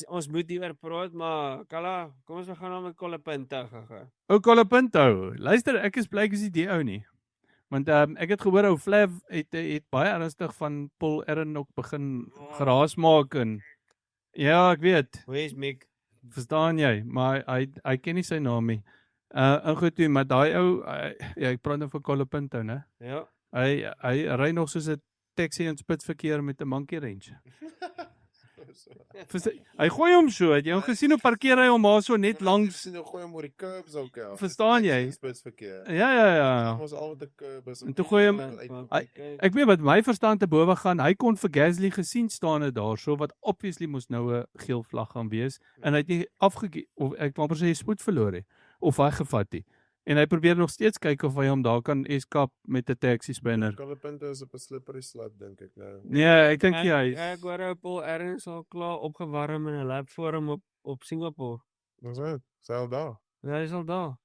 ons moet hieroor praat, maar Kala, kom ons gaan nou met Kollepinte gaga. Ou Kollepinto, luister, ek is bly ek is nie die ou nie. Want ek het gehoor ou Flav het baie ernstig van Paul Aaron ook begin geraas maak en ja, ek weet. Where's Mick? Verstaan jy? Maar hy ken nie sy naam nie. En goed toe, maar daai ou ja, ek praat nou van Colapinto, né? Ja. Hy ry nog soos 'n taxi in spitsverkeer met 'n monkey wrench. Hy gooi hom so, het jy hom gesien hoe parkeer hy hom maar so net langs, sien hoe gooi hom oor die curbs ook ja. verstaan jy? Spitsverkeer. Ja. Ons al met 'n curb is. En toe gooi hom ek weet wat my verstand te bowe gaan, hy kon vir Gasly gesien staan het daarso wat obviously moes nou 'n geel vlag gaan wees en hy het nie of ek wil amper sê spoed verloor het of hy gevat het. En hy probeer nog steeds kyk of hy hom daar kan eskap met 'n taxi spinner. Colapinto is op 'n slippery slot dink ek nou. Nee, ek dink jy. Ek hoor Paul Aaron al klaar opgewarm in 'n lap voor hom op Singapore. Dis dit. Sel daar. Ja, hy is al daar.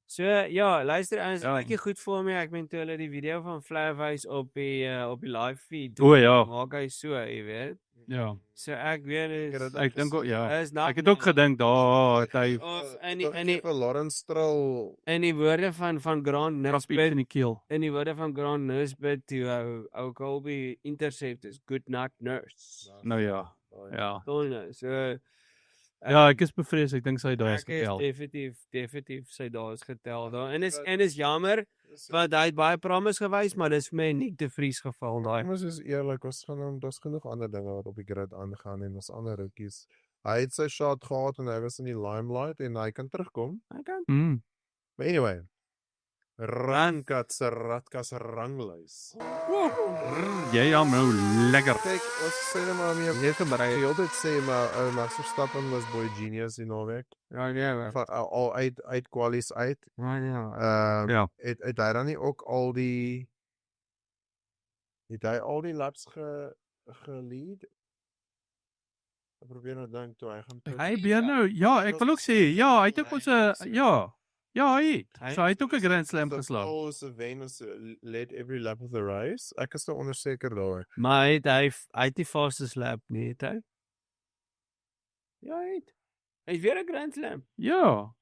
So ja, luister ons Ja. bietjie goed vir my. Ek meen toe hulle die video van Flav wys op die live feed. O ja. Maak hy so, jy weet. Ja. So ek weet Ek dink ook ja. is not Ek het ook gedink daar het hy of vir Lawrence Stroll in die woorde van Grant krap iets Nisbet in die keel. in die woorde van Grant Nisbet toe ou Colby intercept is good night nurse. Nou ja. Ja. So Ja, ek is bevrees. Ek dink sy daai is ek is getel. definitief sy dae is getel daar. En is jammer want hy het baie promise gewys, maar dis vir my nie te Vries geval daai. Ons is eerlik, ons gaan daar's genoeg ander dinge wat op die grid aangaan en ons ander rookies. Hy het sy shot gehad en hy was in die limelight en hy kan terugkom. But anyway, Rankat se ranglys. Jy ja nou lekker. Kyk, ons sê net maar meer Net gebrei. jy altyd sê maar Max Verstappen was boy genius in naweek. Ja, nee. Van al uit kwalies uit. Ja. Ja. Het hy dan nie ook al die laps gelead? Ek probeer nou dink toe hy gaan Hy weer nou. Ja, ek wil ook sê ja, hy het ook ons ja. Ja, hy het. So hy het ook 'n Grand Slam geslaag. Paul's Venus led every lap of the race. Ek is nou onseker daaroor. Maar hy het die fastest lap nie, het hy? Ja, hy het. Hy het weer 'n Grand Slam. Ja.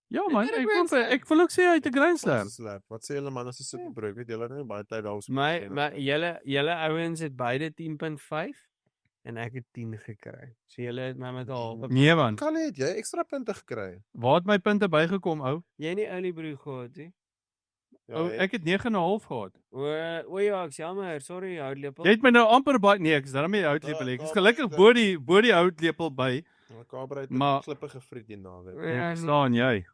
Ja man, het 'n Grand ek wil ook sê hy het 'n Grand Slam. Fastest lap. Wat sê julle man as 'n superbroek? Weet julle nie baie tyd daaroor. Maar julle ouens het beide 10.5 en ek het 10 gekry. So julle het my met al. Nee man. Kan het jy ekstra punte gekry? Waar het my punte bygekom ou? Jy nie early broer gehad nie. Ou, ek het 9.5 gehad. O ja, ek jammer, sorry, houtlepel. Jy het my nou amper baie nee, ek is daarmee houtlepel. Ek is gelukkig bo die houtlepel by. Kaapbreid Maar- klippe gefriet die naweek. Ja, Staan jy.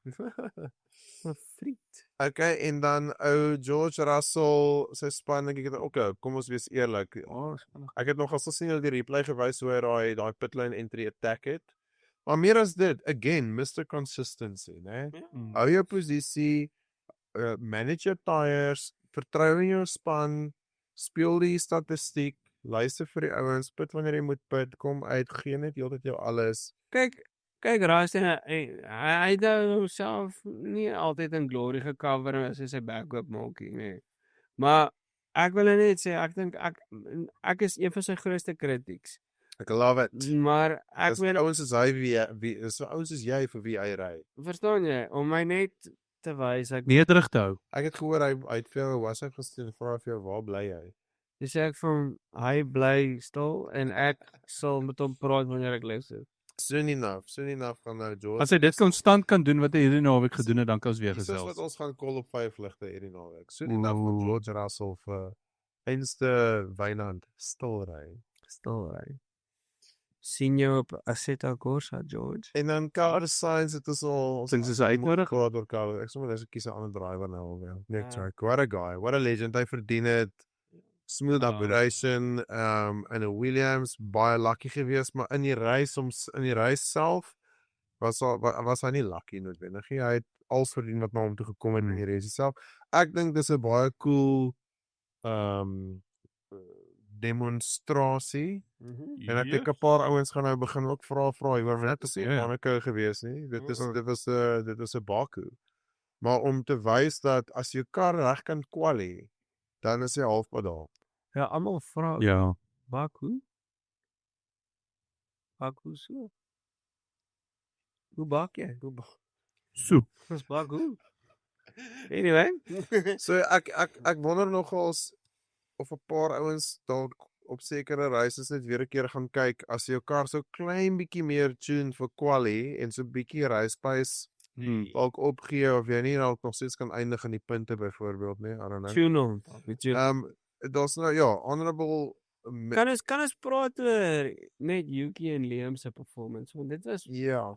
friet. Okay, en dan ou George Russell sy span ek het okay, kom ons wees eerlik. Ek het nog as gesien hulle die replay gewys hoe hy daai pitlane entry attack het. Maar meer as dit, again, Mr Consistency, né? Hou jou posisie, manage your tires, vertrou in jou span, speel die statistiek, luister vir die ouens, pit wanneer jy moet pit, kom uit, gee net heeltyd jou alles. Kyk Rasta, hy het homself nie altyd in glory gecover as hy sy backup maak nie. Maar ek wil net sê ek dink ek is een van sy grootste critics. Ek love it. Maar ek Dis weet ouens is hy wie is so ouens is jy vir wie hy ry. verstaan jy om my net te wys ek Nederig te hou. Ek het gehoor hy het vir jou WhatsApp gestuur vra vir jou waar bly jy? dis ek vir hom hy bly stil en ek sal met hom praat wanneer ek luister. Soon enough gaan nou George. As hy dit konstant kan doen wat hy hierdie naweek gedoen het, dan kan ons weer Dis wat gesels. ons gaan call op 5 ligte hierdie naweek. Soon enough vir George Russell vir einste Wynand stil ry. Stil hy. Sien jou op Assetto Corsa, George. En dan Carlos Sainz het ons al Dink soos hy uitnodig. gehad oor Carlos. Ek sommer net kies 'n ander driver nou alweer. Nick Ja. Chuck, what a guy, what a legend. Hy verdien dit. Smooth Ja. operation, en 'n Williams baie lucky geweest, maar in die reis self was hy nie lucky noodwendig nie. Hy het alles verdien wat na hom toe gekom het in die race self. Ek dink dis 'n baie cool demonstrasie. En ek dink 'n paar ouens gaan nou begin ook vra, jy hoor net as Ja. Monaco gewees nie. Dit was 'n Baku. Maar om te wys dat as jou kar reg kan kwalie, dan is jy halfpad daar. Ja, almal vra Ja. Baku so. Hoe bak jy? So. Dis Baku. Anyway. So ek wonder nogals of 'n paar ouens dalk op sekere reise net weer 'n keer gaan kyk as jou kar so klein bietjie meer tune vir quali en so bietjie racepace dalk opgee of jy nie dalk nog steeds kan eindig in die punte byvoorbeeld nie, I don't know. Tune on. Weet jy. Daar's nou ja, honorable Kan ons praat oor net Yuki en Liam se performance want dit was ja.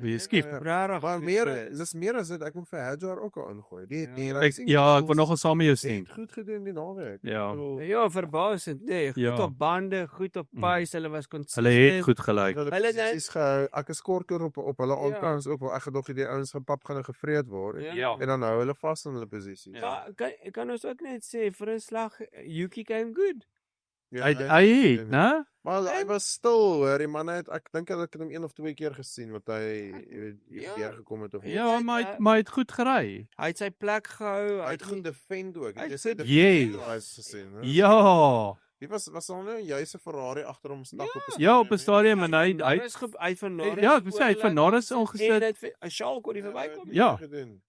Wie skiep. rarig. Maar dis meer as dit ek moet vir Hadjar ook al ingooi. Die Ek wil nogal saam met jou stem. goed gedoen die naweek. Ja. Ja, verbaasend, nee, goed Ja. op bande, goed op pace, hulle was konsistent. Hulle het goed gelyk. Hulle Dis gehou. Ek is korker op hulle aankans ook wel. Ek gedog die ouens van pap gaan gevreed word. Ja. En dan hou hulle vas in hulle posisies. Maar kan ons ook net sê vir 'n slag Yuki came good. Ja, Hy het, né? maar hy was stil hoor. Die man het ek dink ek het hom 1 of 2 keer gesien wat hy weer gekom het of Ja, maar hy het goed gery. Hy het sy plek gehou. hy het gaan defend ook. Hy het Jy sê goed- Yes. gesien, hè? Ja. Wie was al nou juist 'n Ferrari agter hom stak op 'n Ja, op 'n stadium en hy hy van Norris. ja, ek moet sê hy het van Norris ingesit. En Charles kon nie verbykom. Ja. gedoen.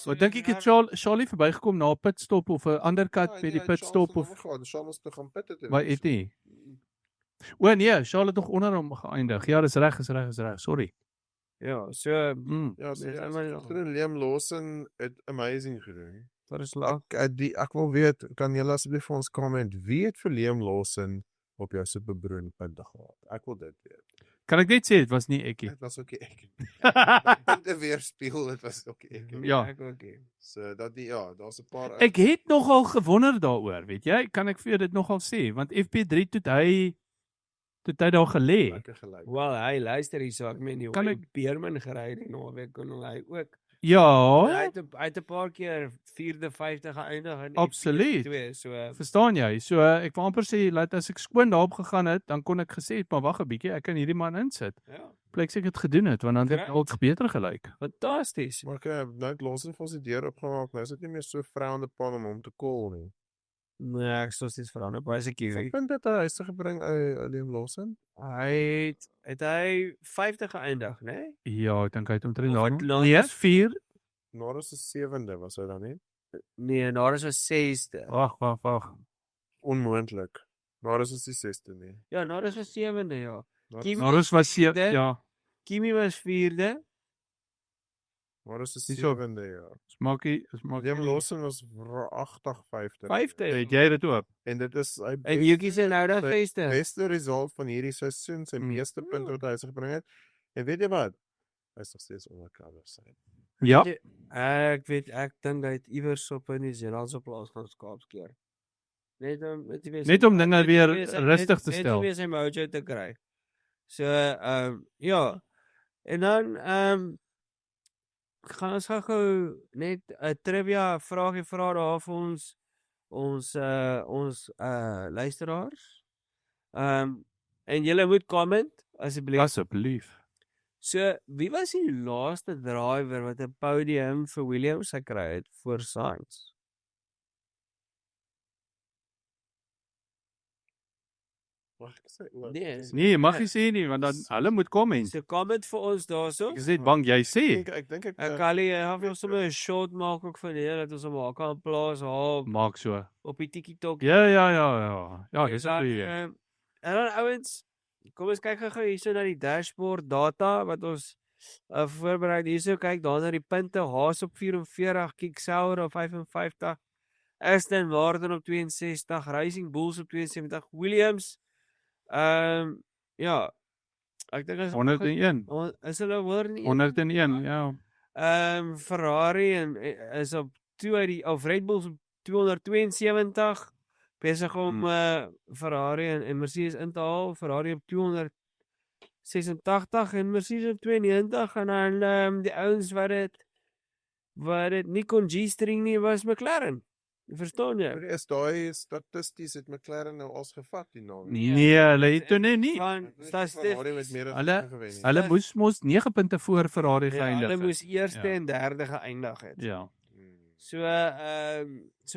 Wat dink ek het Charlie verbygekom na 'n pitstop of 'n undercut by die pitstop of Charles te gaan pitte toe. wat het nie? O nee, Charlie het nog onder hom geëindig. Ja, dis reg, is reg. Sorry. Ja, so Ja, Dis so allemaal- Liam Lawson het amazing gedoen. vir 'n slag. Ek wil weet, kan julle asseblief vir ons comment wie het vir Liam Lawson op jou superbroen punte gehad? Ek wil dit weet. Kan ek net sê dit was nie ekkie. Dit was ook ek. Punte weer speel, dit was ook ek. Ja. Ek ook. So dat die daar's 'n paar Ek het nogal gewonder daaroor, weet jy? Kan ek vir jou dit nogal sê? Want FP3 toe hy daar gelê. lekker gelyk. Wel, hy luister hierso, ek meen Kan jy ek- Beerman gery die naweek kon hy ook. Ja, Hy het 'n paar keer 4de, 5de geëindig en Absoluut. 2, so verstaan jy? So ek wil amper sê laat as ek skoon daarop gegaan het, dan kon ek gesê het, maar wag 'n bietjie, ek kan hierdie man insit. ja, Blyk ek het gedoen het want dan het dit Correct. dalk beter gelyk. fantasties. Maar ek nou het Lawson vir ons die deur opgemaak. Nou is dit nie meer so frowned upon om hom te call nie. Nee, ek sou steeds verander, baie seker. Ek vind dit hy is gebring Liam Lawson. Hy het hy 50 geëindig, né? Ja, ek dink hy het omtrent Of daar. wat laat Nee, is? 4. Norris se 7de was hy dan nie? Nee, Norris was 6de. Wag. Onmoontlik. Norris is die 6de nie. Ja, Norris was 7de, ja. Kimi Norris was 7. vierde. Ja, Kimi was 4de. Norris is Hierso. 7de ja. smaakie. Liam Lawson was 85 5de. Het jy dit ook? En dit is hy En Yuki se nou dan Sy 6de. beste result van hierdie seisoen, sy meeste punte wat hy gebring het. En weet jy wat? Hy is nog steeds ondercover sy. Ja. Ek dink hy het iewers op in die Zeelandse plaas gaan Kaapskeer. Net om Net om dinge weer rustig te Net stel. om weer sy mojo te kry. So ja. En dan gaan ons gou net 'n trivia vragie vra daar vir ons luisteraars. En julle moet comment asseblief. Asseblief. So, wie was die laaste driver wat 'n podium vir Williams gekry het voor Sainz? Mag ek sê? O, Nee. dis- Nee, mag jy sê nie want dan hulle moet comment. So comment vir ons daarso. Ek is net bang jy sê. Ek dink ek Ek kan nie of sommer 'n shot maak ook van hier dat ons hom ook kan plaas op Maak so. die TikTok. Ja. Ja, dis 'n dan, goeie. en dan ouens, kom ons kyk gou hierso na die dashboard data wat ons voorberei hierso. Kyk daar na die punte. Haas op 44, Kick Sauer op 55, Aston Martin op 62, Racing Bulls op 72, Williams ja. Ek dink is 101. is hulle 101. 101, ja. Ferrari en is op 2 uit die of Red Bulls op 272 besig om Ferrari en Mercedes in te haal. Ferrari op 286 en Mercedes op 92 en dan die ouens wat dit nie kon G-string nie was McLaren. Verstaan jy? is daai statisties het McLaren nou als gevat die naam. Nee, hulle het toe net nie. Van statistiek. Hulle moes mos 9 punte voor Ferrari Ja, geëindig hulle het. moes eerste Ja. en derde geëindig het. Ja, So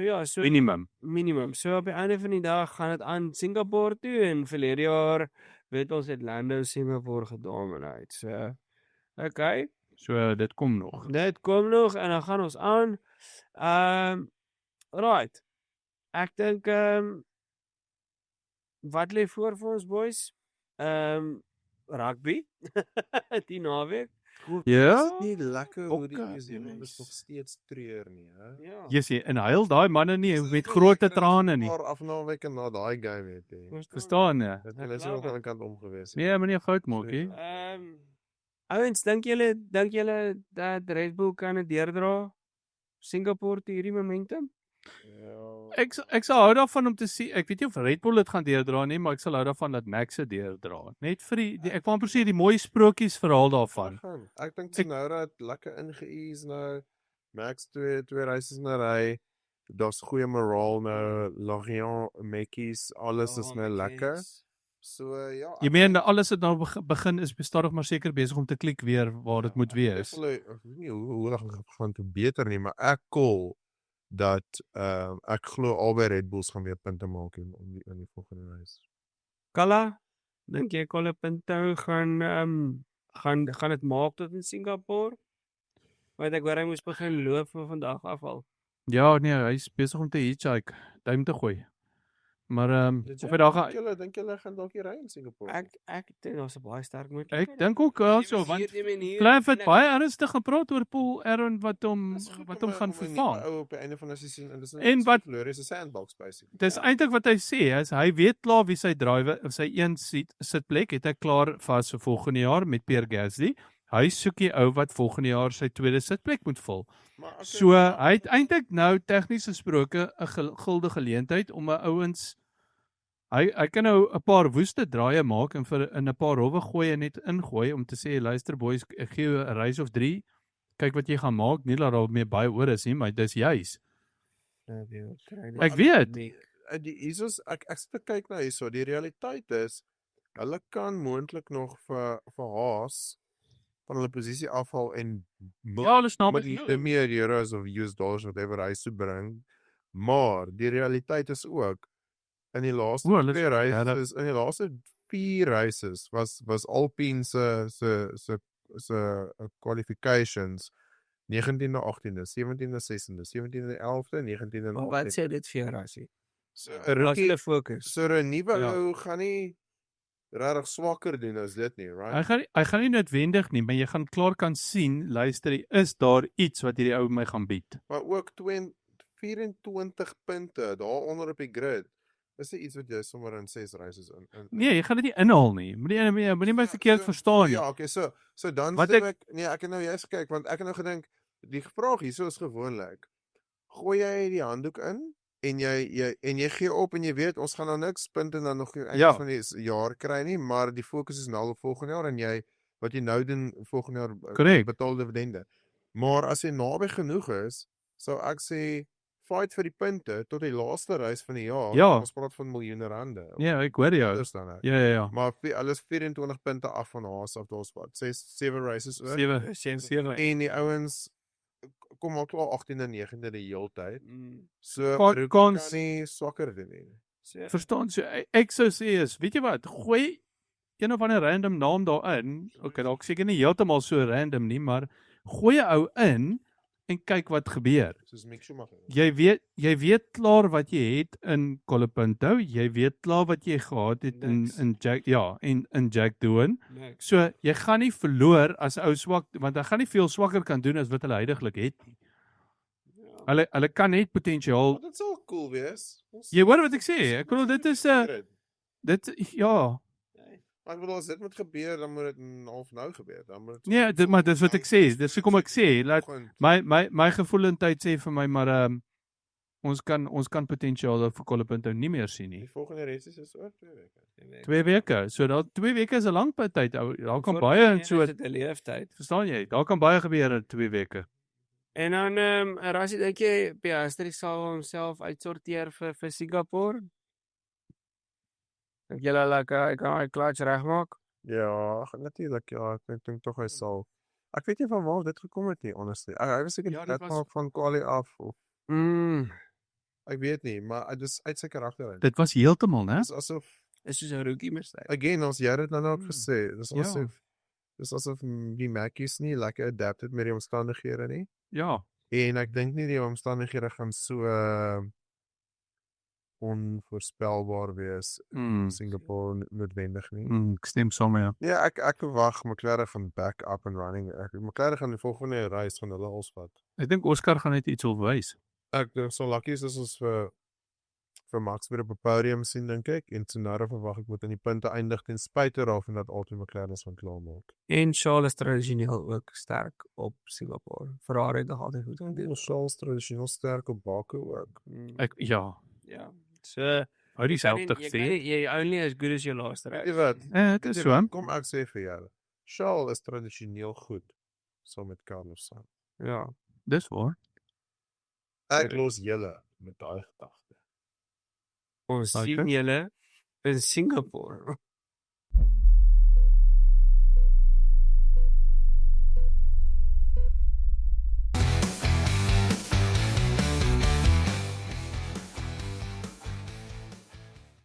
ja, so minimum. So op die einde van die dag gaan dit aan Singapore toe en verlede jaar weet ons het Lando Singapore gedomineer. So okay. So dit kom nog. Dit kom nog en dan gaan ons aan. Right. Ek dink wat lê voor vir ons boys? Rugby. Die naweek. Ja? Is nie lekker hoe die Okke, New Zealanders yes. nog steeds treur nie, hè? Ja. Jy en huil daai manne nie met groot trane nie. Maar afnaweke na daai game het jy. Verstaan jy? Dit hulle is nog aan die kant om gewees. Nee, meneer Goudmokkie. Ouens, dink julle dat Red Bull kan dit deurdra? Singapore te hierdie momentum? Ja. Ek sal hou daarvan om te sien. Ek weet nie of Red Bull dit gaan deurdra nie, maar ek sal hou daarvan dat Max dit deurdra. Net vir ek wou amper sê die mooi sprokies verhaal daarvan. Ek dink Tsunoda het lekker ingeëase nou. Max twee races na ry. Daar's goeie morale nou. Lorient, Mekkies, alles is nou lekker. So ja. Jy meen alles het nou begin is bestadig maar seker besig om te klik weer waar dit moet wees. Ek weet nie hoe gaan te beter nie, maar ek call dat ek glo albei Red Bulls gaan weer punte maak in die volgende race. Kala, dink jy Colapinto gaan dit maak tot in Singapore? Want ek hoor hy moes begin loop van vandag af al. Ja, nee, hy's besig om te hitchhike, duim te gooi. Maar of hy daar gaan Dink julle gaan dalk hier ry in Singapore? Ek dink daar's 'n baie sterk moet. Ek dink ook so want Cliff het baie ernstig gepraat oor Paul Aaron wat hom gaan vervang. Ou op die einde van die seisoen en dis En wat Flores 'n sandbox basically. Dis eintlik wat hy sê, is hy weet klaar wie sy drywer of sy een sitplek het hy klaar vas vir volgende jaar met Pierre Gasly. Hy soek die ou wat volgende jaar sy tweede sitplek moet vul. So hy het eintlik nou tegnies gesproke 'n guldige geleentheid om 'n ouens hy kan nou 'n paar woeste draaie maak en vir in 'n paar rowwe gooi en net ingooi om te sê luister boys, ek gee jou 'n race of 3. Kyk wat jy gaan maak, nie dat daar meer baie oor is nie, maar dis juis. Ek weet. Ek sit te kyk na hierso. Die realiteit is hulle kan moontlik nog vir Haas van hulle posisie afhaal en Ja, hulle snap met die meer euros of US dollars whatever hy sou bring. Maar die realiteit is ook in die laaste 2 races, in die laaste 4 races was Alpine se qualifications 19de, 18de, 17de, 16de, 17de, 11de, 19de en 18de. Wat sê dit vir jou rasie? So hulle fokus. So 'n nuwe ou gaan nie regtig swakker doen as dit nie, right? Hy gaan nie noodwendig nie, maar jy gaan klaar kan sien, luister, is daar iets wat hierdie ou my gaan bied. Maar ook 24 punte daaronder op die grid. Is dit iets wat jy sommer in 6 races in? Nee, jy gaan dit nie inhaal nie. Moenie my verkeerd verstaan nie. Ja, okay, so dan wat sê ek het nou juist gekyk want ek het nou gedink die vraag hierso is gewoonlik. Gooi jy die handdoek in en jy gee op en jy weet ons gaan nou niks punte dan nog einde van die jaar kry nie, maar die fokus is nou op volgende jaar en wat jy nou doen volgende jaar betaal dividende. Maar as jy naby genoeg is, sou ek sê fight vir die punte tot die laaste race van die jaar. Ja. Ons praat van miljoene rande. Ja, ek hoor jou. Ja. Maar alles 24 punte af van Haas af, daar's wat 7 races oor. 7. En die ouens kom al klaar 18de en 19de die hele tyd. So kan nie swakker doen nie. Verstaan so ek sou sê is, weet jy wat, gooi een of ander random naam daarin. Okay, dalk seker nie heeltemal so random nie, maar gooi 'n ou in en kyk wat gebeur. Soos Mick Schumacher. Jy weet klaar wat jy het in Colapinto, jy weet klaar wat jy gehad het in Jack, in Jack Doohan. So jy gaan nie verloor as ou swak, want hy gaan nie veel swakker kan doen as wat hulle huidiglik het nie. Hulle kan net potensiaal. Dit sal cool wees. Jy hoor wat ek sê? Ek bedoel dit is Maar ek bedoel as dit moet gebeur, dan moet dit half nou gebeur. Dan moet dit maar dis wat ek sê. Dis hoekom ek sê, laat my gevoelendheid sê vir my maar ons kan potensiaal vir Colapinto nie meer sien nie. Die volgende race is oor 2 weke. 2 weke. So daar 2 weke is 'n lang tyd. Daar kan baie in so 'n leeftyd. Verstaan jy? Daar kan baie gebeur in 2 weke. En dan Rassie, dink jy Piastri sal homself uitsorteer vir Singapore? Dink jy hy kan hy clutch regmaak? Ja, natuurlik ja, ek dink tog hy sal. Ek weet nie van waar dit gekom het nie, honestly. Hy was seker dit maak van quali af of ek weet nie, maar dit is uit sy karakter. Dit was heeltemal, né? Dis asof is soos 'n rookie mistake. Again, ons jy het nou ook gesê, dis asof dis asof die Mackies nie lekker adapted met die omstandighede nie. Ja. En ek dink nie die omstandighede gaan so onvoorspelbaar wees in Singapore noodwendig nie. Ek stem saam met jou. Ja, ek verwag McLaren gaan back up and running. McLaren gaan die volgende reis van hulle ons vat. Ek dink Oscar gaan net iets wil wys. Ek dink so lucky is ons vir Max weer op 'n podium sien dink ek en Tsunoda verwag ek moet aan die punte eindig ten spyte daarvan dat altyd McLaren van klaar maak. En Charles is tradisioneel ook sterk op Singapore. Ferrari het nog altyd goed gedoen. Charles tradisioneel sterk op Baku ook. Ja. Ja. So Hou dieselfde jy gesê. jy only as good as your last Weet jy race. wat? Dit is so. Kom ek sê vir jou. Charles is tradisioneel goed saam met Carlos Sainz. Ja. Dis waar. Ek los julle met daai gedagte. Ons Okay. sien julle in Singapore.